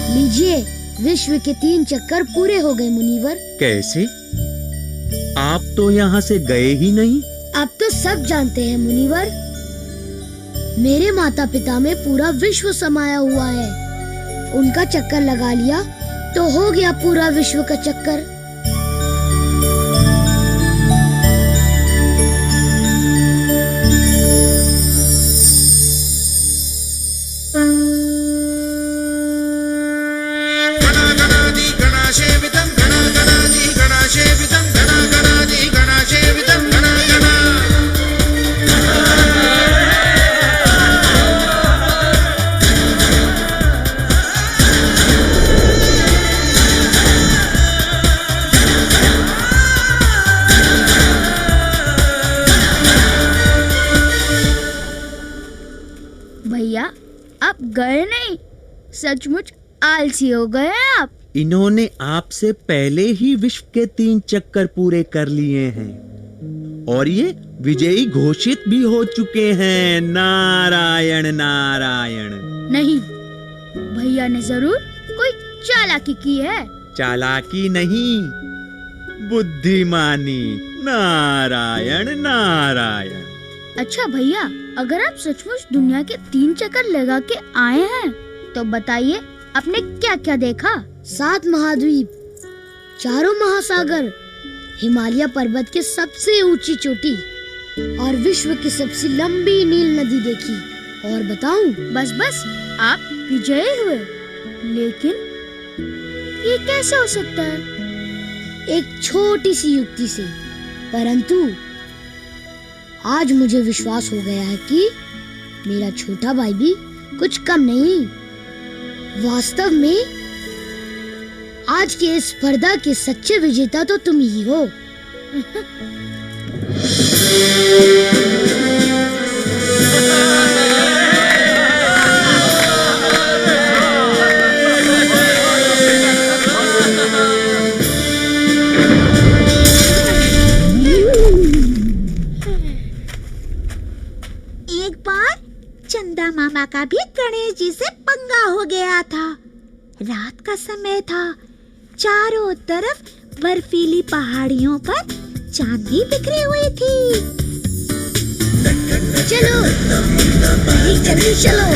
लीजिए, विश्व के 3 चक्कर पूरे हो गए मुनिवर। कैसे? आप तो यहाँ से गए ही नहीं। आप तो सब जानते हैं मुनिवर। मेरे माता पिता में पूरा विश्व समाया हुआ है। उनका चक्कर लगा लिया तो हो गया पूरा विश्व का चक्कर। भैया, आप गए नहीं? सचमुच आलसी हो गए आप। इन्होंने आपसे पहले ही विश्व के 3 चक्कर पूरे कर लिए हैं और ये विजयी घोषित भी हो चुके हैं। नारायण नारायण। नहीं, भैया ने जरूर कोई चालाकी की है। चालाकी नहीं, बुद्धिमानी। नारायण नारायण। अच्छा भैया, अगर आप सचमुच दुनिया के 3 चक्कर लगा के आए हैं तो बताइए आपने क्या क्या देखा? 7 महाद्वीप, 4 महासागर, हिमालय पर्वत के सबसे ऊंची चोटी और विश्व की सबसे लंबी नील नदी देखी। और बताऊं? बस आप विजयी हुए। लेकिन ये कैसे हो सकता है? एक छोटी सी युक्ति से। परंतु आज मुझे विश्वास हो गया है कि मेरा छोटा भाई भी कुछ कम नहीं। वास्तव में आज के इस स्पर्धा के सच्चे विजेता तो तुम ही हो। एक बार चंदा मामा का भी गणेश जी से पंगा हो गया था। रात का समय था। चारों तरफ बर्फीली पहाड़ियों पर चांदी बिखरी हुई थी। चलो जल्दी चलो।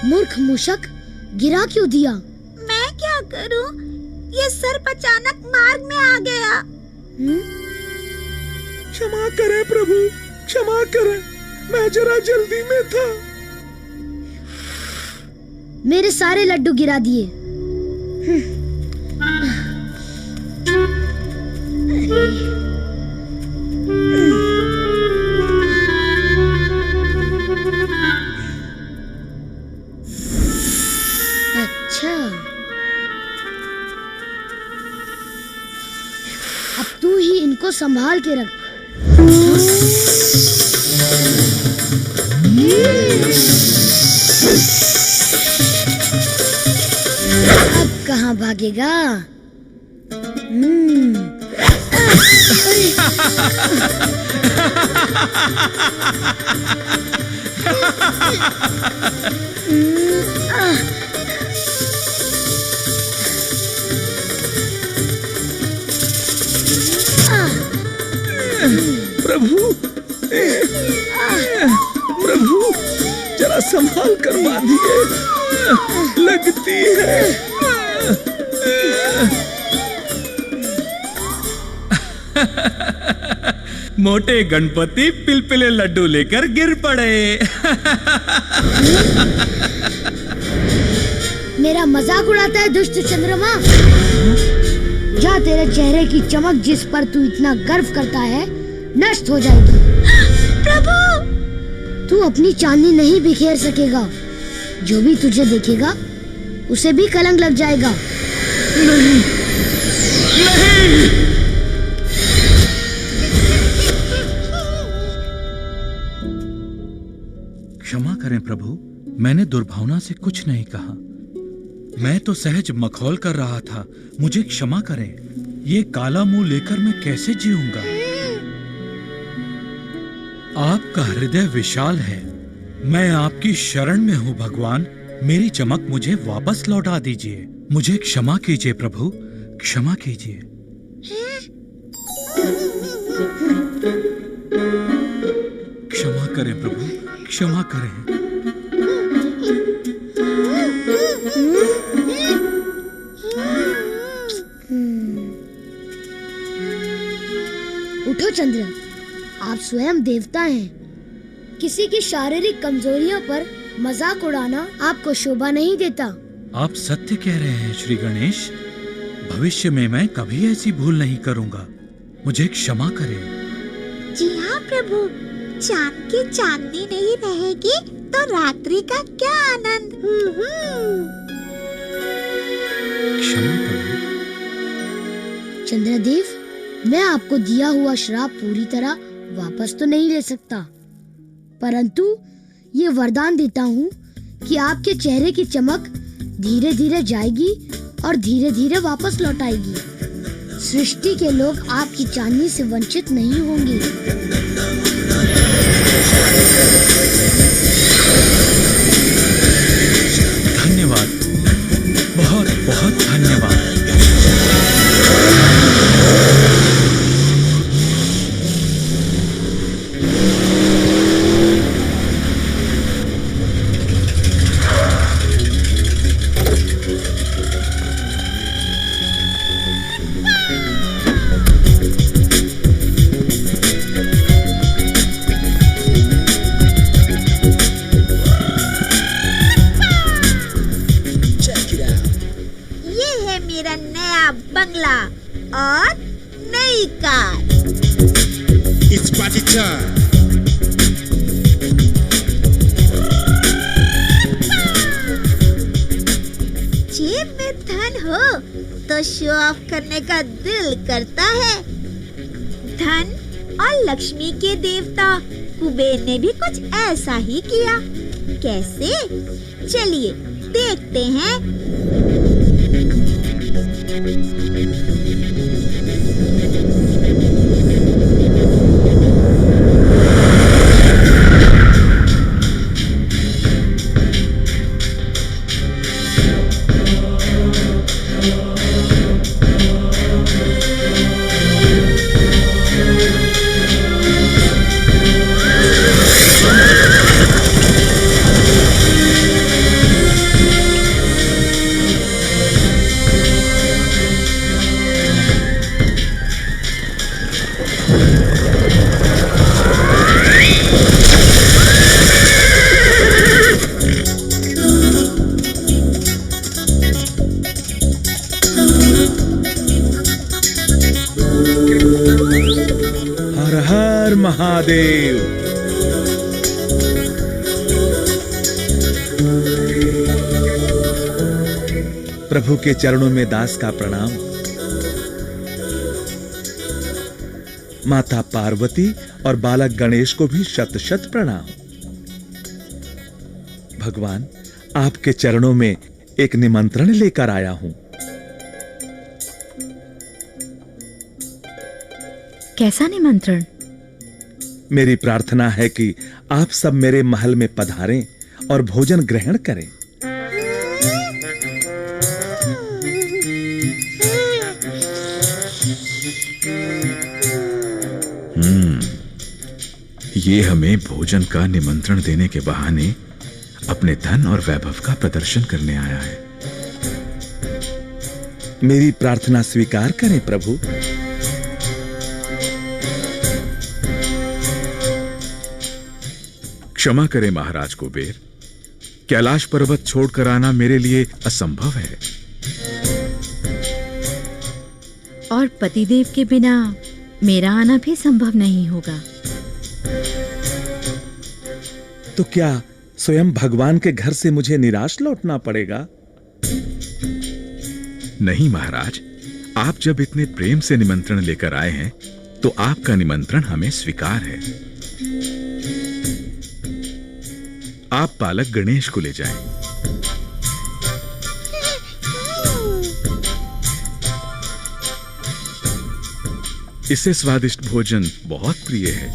मूर्ख मूषक, गिरा क्यों दिया? मैं क्या करूं? ये सर्प अचानक मार्ग में आ गया। क्षमा करें प्रभु, क्षमा करें, मैं जरा जल्दी में था। मेरे सारे लड्डू गिरा दिए। अच्छा, अब तू ही इनको संभाल के रख। अब कहाँ भागेगा? प्रभु, प्रभु, जरा संभाल कर बांधिए, लगती है। मोटे गणपति पिलपिले लड्डू लेकर गिर पड़े। मेरा मजाक उड़ाता है दुष्ट चंद्रमा। जा, तेरे चेहरे की चमक जिस पर तू इतना गर्व करता है नष्ट हो जाएगी। प्रभु, तू अपनी चांदी नहीं बिखेर सकेगा। जो भी तुझे देखेगा उसे भी कलंक लग जाएगा। नहीं, नहीं। क्षमा करें प्रभु, मैंने दुर्भावना से कुछ नहीं कहा। मैं तो सहज मखौल कर रहा था, मुझे क्षमा करें। ये काला मुंह लेकर मैं कैसे जीऊंगा? आपका हृदय विशाल है, मैं आपकी शरण में हूं भगवान। मेरी चमक मुझे वापस लौटा दीजिए। मुझे क्षमा कीजिए प्रभु, क्षमा कीजिए। क्षमा करें प्रभु, क्षमा करें। उठो चंद्र, आप स्वयं देवता हैं। किसी की शारीरिक कमजोरियों पर मजाक उड़ाना आपको शोभा नहीं देता। आप सत्य कह रहे हैं श्री गणेश। भविष्य में मैं कभी ऐसी भूल नहीं करूंगा, मुझे क्षमा करें। जी हाँ प्रभु, चांद की चांदनी नहीं रहेगी तो रात्रि का क्या आनंद। क्षमा प्रभु। चंद्रदेव, मैं आपको दिया हुआ श्राप पूरी तरह वापस तो नहीं ले सकता, परंतु ये वरदान देता हूँ कि आपके चेहरे की चमक धीरे धीरे जाएगी और धीरे धीरे वापस लौट आएगी। सृष्टि के लोग आपकी चांदनी से वंचित नहीं होंगे। धन्यवाद, बहुत बहुत धन्यवाद। बंगला और नई कार। It's party time. जेब में धन हो तो शो ऑफ करने का दिल करता है। धन और लक्ष्मी के देवता कुबेर ने भी कुछ ऐसा ही किया। कैसे? चलिए देखते हैं। हर हर महादेव। प्रभु के चरणों में दास का प्रणाम। माता पार्वती और बालक गणेश को भी शत शत प्रणाम। भगवान, आपके चरणों में एक निमंत्रण लेकर आया हूं। कैसा निमंत्रण? मेरी प्रार्थना है कि आप सब मेरे महल में पधारें और भोजन ग्रहण करें। ये हमें भोजन का निमंत्रण देने के बहाने अपने धन और वैभव का प्रदर्शन करने आया है। मेरी प्रार्थना स्वीकार करें प्रभु। क्षमा करें महाराज कुबेर, कैलाश पर्वत छोड़कर आना मेरे लिए असंभव है। और पतिदेव के बिना मेरा आना भी संभव नहीं होगा। तो क्या स्वयं भगवान के घर से मुझे निराश लौटना पड़ेगा? नहीं महाराज, आप जब इतने प्रेम से निमंत्रण लेकर आए हैं तो आपका निमंत्रण हमें स्वीकार है। आप बालक गणेश को ले जाएं। इसे स्वादिष्ट भोजन बहुत प्रिय है।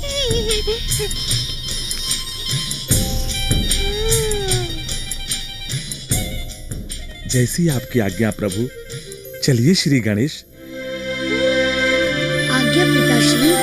जैसी आपकी आज्ञा प्रभु। चलिए श्री गणेश। आज्ञा पिताश्री।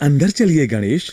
अंदर चलिए गणेश।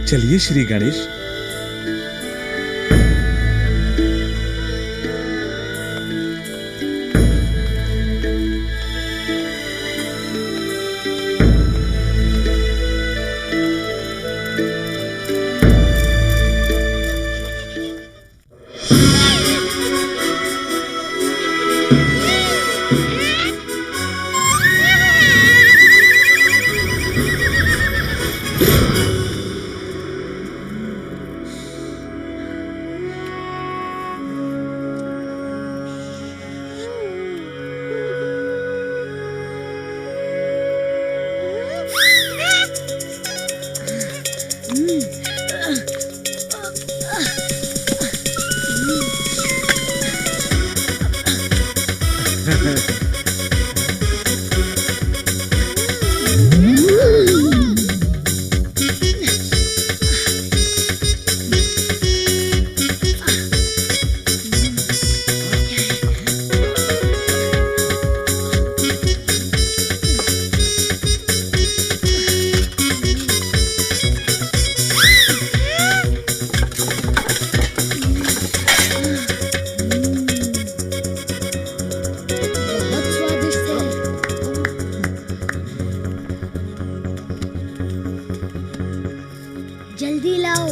चलिए श्री गणेश। जल्दी लाओ।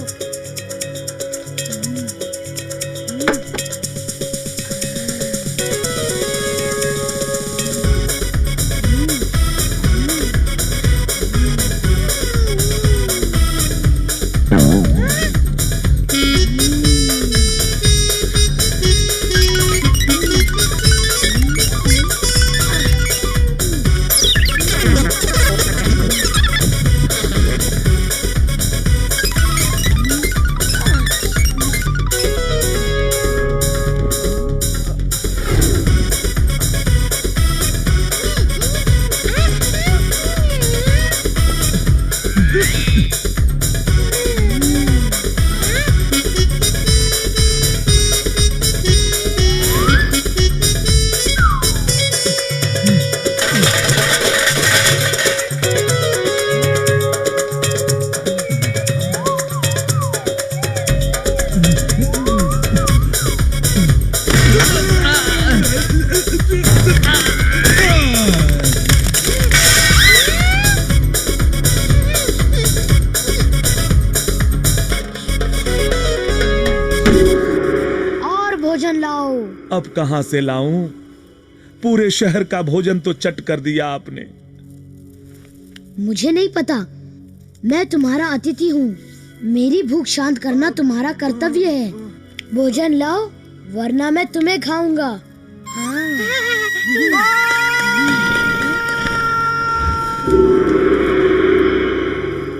अब कहां से लाऊं? पूरे शहर का भोजन तो चट कर दिया आपने। मुझे नहीं पता, मैं तुम्हारा अतिथि हूँ। मेरी भूख शांत करना तुम्हारा कर्तव्य है। भोजन लाओ वरना मैं तुम्हें खाऊंगा।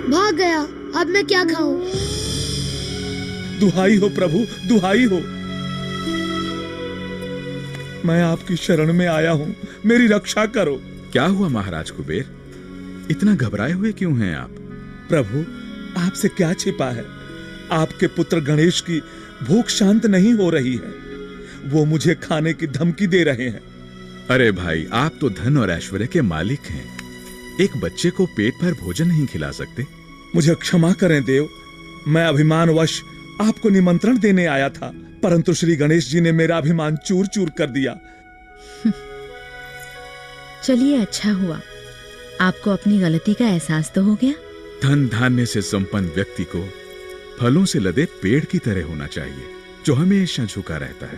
भाग गया, अब मैं क्या खाऊं? दुहाई हो प्रभु, दुहाई हो। मैं आपकी शरण में आया हूँ, मेरी रक्षा करो। क्या हुआ महाराज कुबेर? इतना घबराए हुए क्यों हैं आप? प्रभु, आपसे क्या छिपा है? आपके पुत्र गणेश की भूख शांत नहीं हो रही है। वो मुझे खाने की धमकी दे रहे हैं। अरे भाई, आप तो धन और ऐश्वर्य के मालिक हैं। एक बच्चे को पेट भर भोजन नहीं खिला सकते? मुझे क्षमा करें देव, मैं अभिमानवश आपको निमंत्रण देने आया था, परंतु श्री गणेश जी ने मेरा अभिमान चूर चूर कर दिया। चलिए, अच्छा हुआ, आपको अपनी गलती का एहसास तो हो गया। धन धान्य से संपन्न व्यक्ति को फलों से लदे पेड़ की तरह होना चाहिए, जो हमेशा झुका रहता है।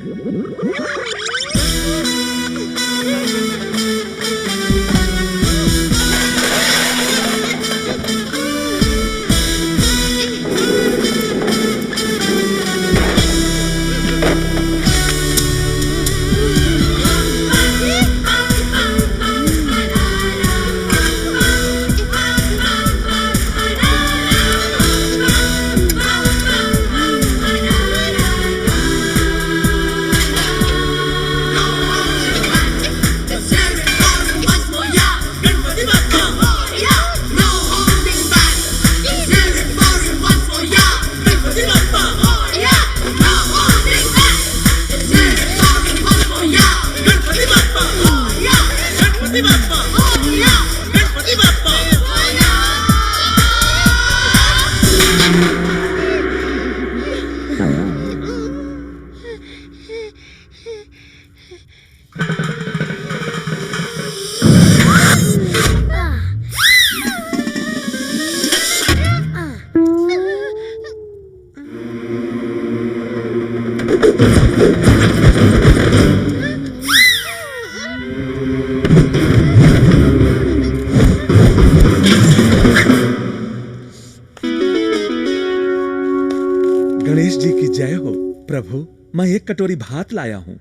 गणेश जी की जय हो। प्रभु, मैं एक कटोरी भात लाया हूँ,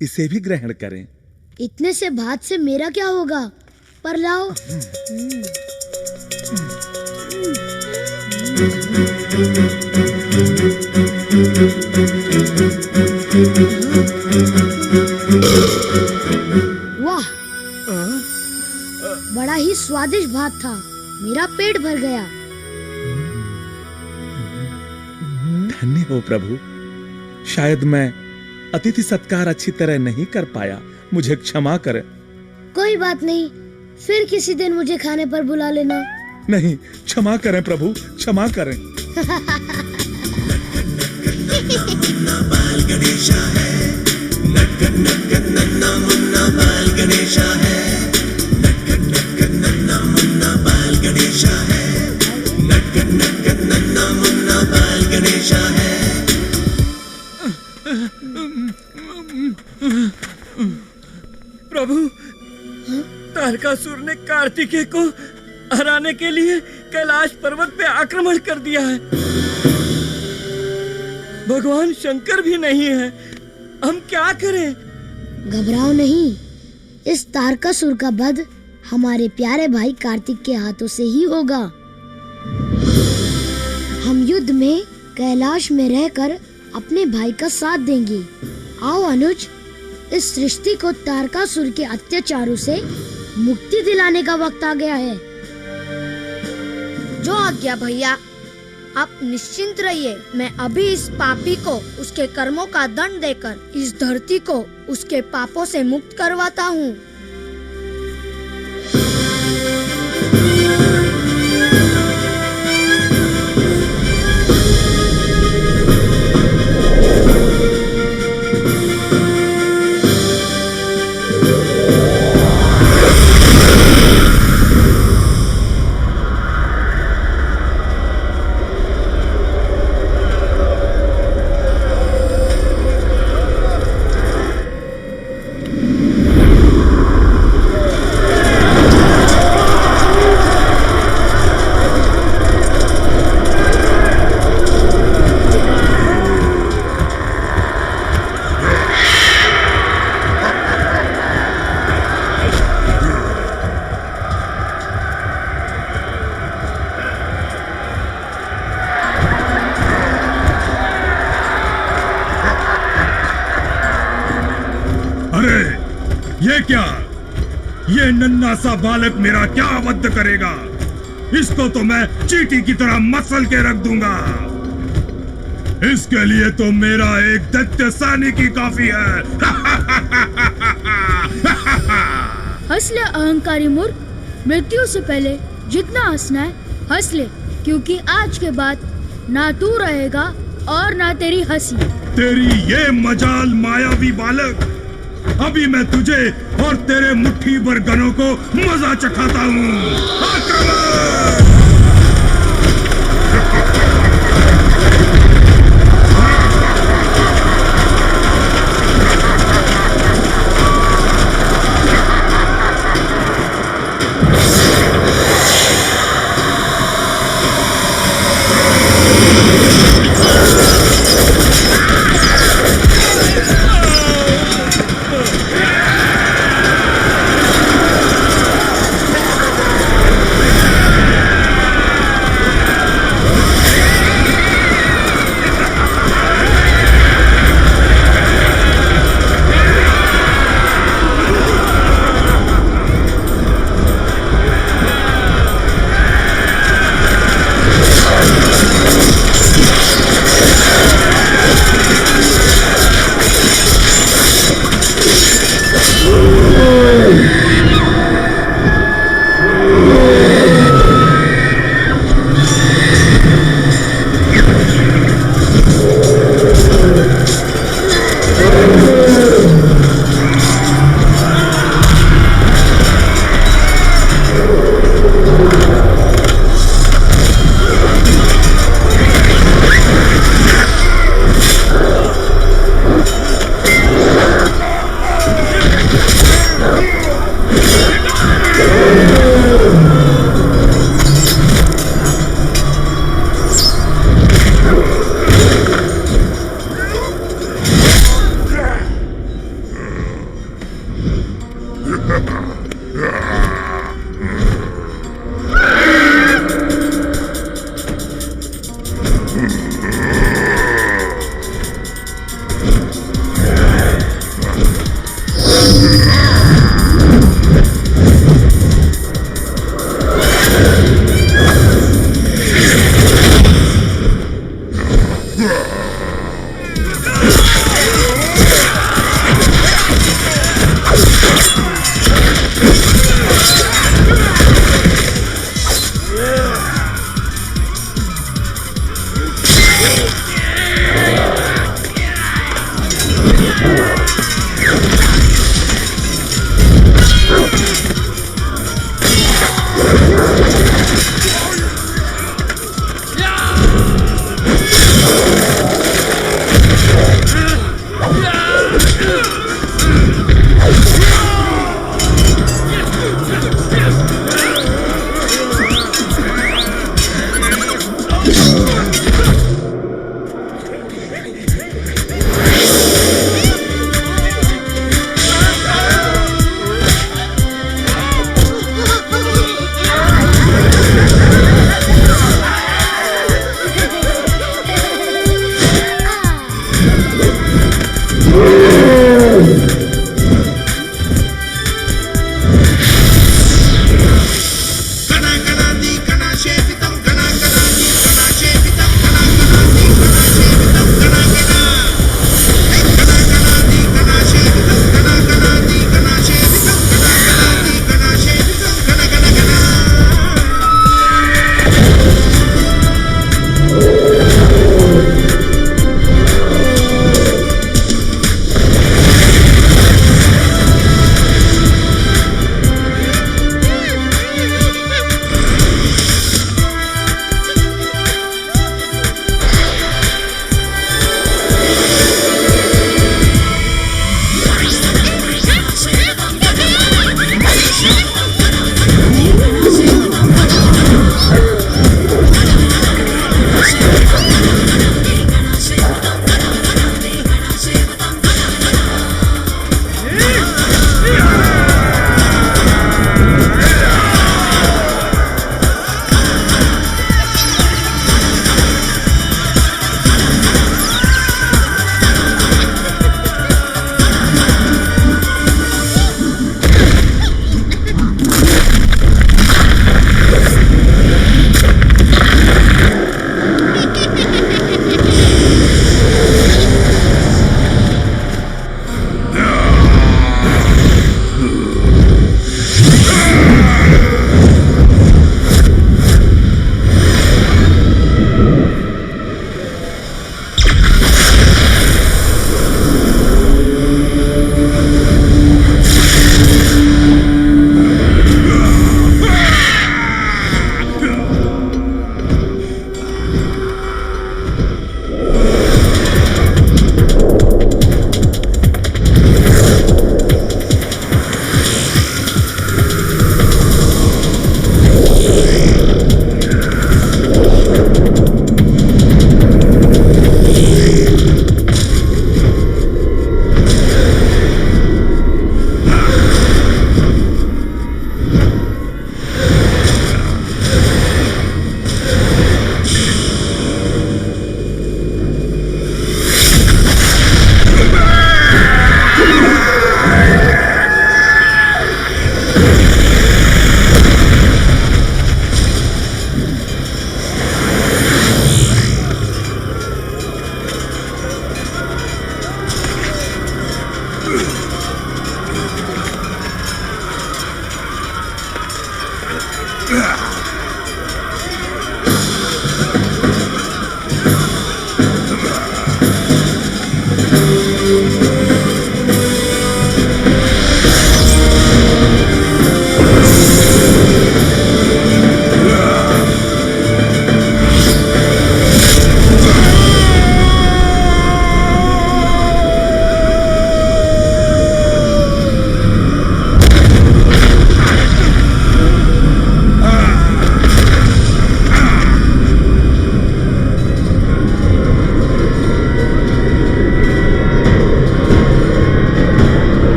इसे भी ग्रहण करें। इतने से भात से मेरा क्या होगा, पर लाओ। वाह, बड़ा ही स्वादिष्ट भात था, मेरा पेट भर गया। धन्य हो प्रभु, शायद मैं अतिथि सत्कार अच्छी तरह नहीं कर पाया, मुझे क्षमा करें। कोई बात नहीं, फिर किसी दिन मुझे खाने पर बुला लेना। नहीं, क्षमा करें प्रभु, क्षमा करें। प्रभु, तारकासुर ने कार्तिकेय को हराने के लिए कैलाश पर्वत पे आक्रमण कर दिया है। भगवान शंकर भी नहीं है, हम क्या करें? घबराओ नहीं, इस तारकासुर का वध हमारे प्यारे भाई कार्तिक के हाथों से ही होगा। हम युद्ध में कैलाश में रहकर अपने भाई का साथ देंगे। आओ अनुज, इस सृष्टि को तारकासुर के अत्याचारों से मुक्ति दिलाने का वक्त आ गया है। जो आज्ञा भैया, आप निश्चिंत रहिए। मैं अभी इस पापी को उसके कर्मों का दंड देकर इस धरती को उसके पापों से मुक्त करवाता हूँ। ये नन्हा सा बालक मेरा क्या वध करेगा? इसको तो मैं चींटी की तरह मसल के रख दूंगा। इसके लिए तो मेरा एक दैत्य सैनिक ही काफी है। हंस ले अहंकारी मूर्ख, मृत्यु से पहले जितना हंसना है हंस ले, क्योंकि आज के बाद ना तू रहेगा और ना तेरी हंसी। तेरी ये मजाल मायावी बालक, अभी मैं तुझे और तेरे मुट्ठी भर गनों को मजा चखाता हूँ। आक्रमण!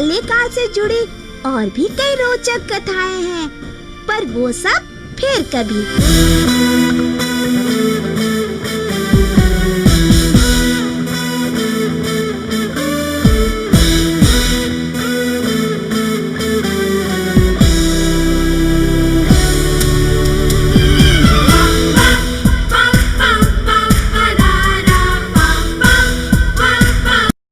बाल्यकाल से जुड़ी और भी कई रोचक कथाएं हैं, पर वो सब फिर कभी।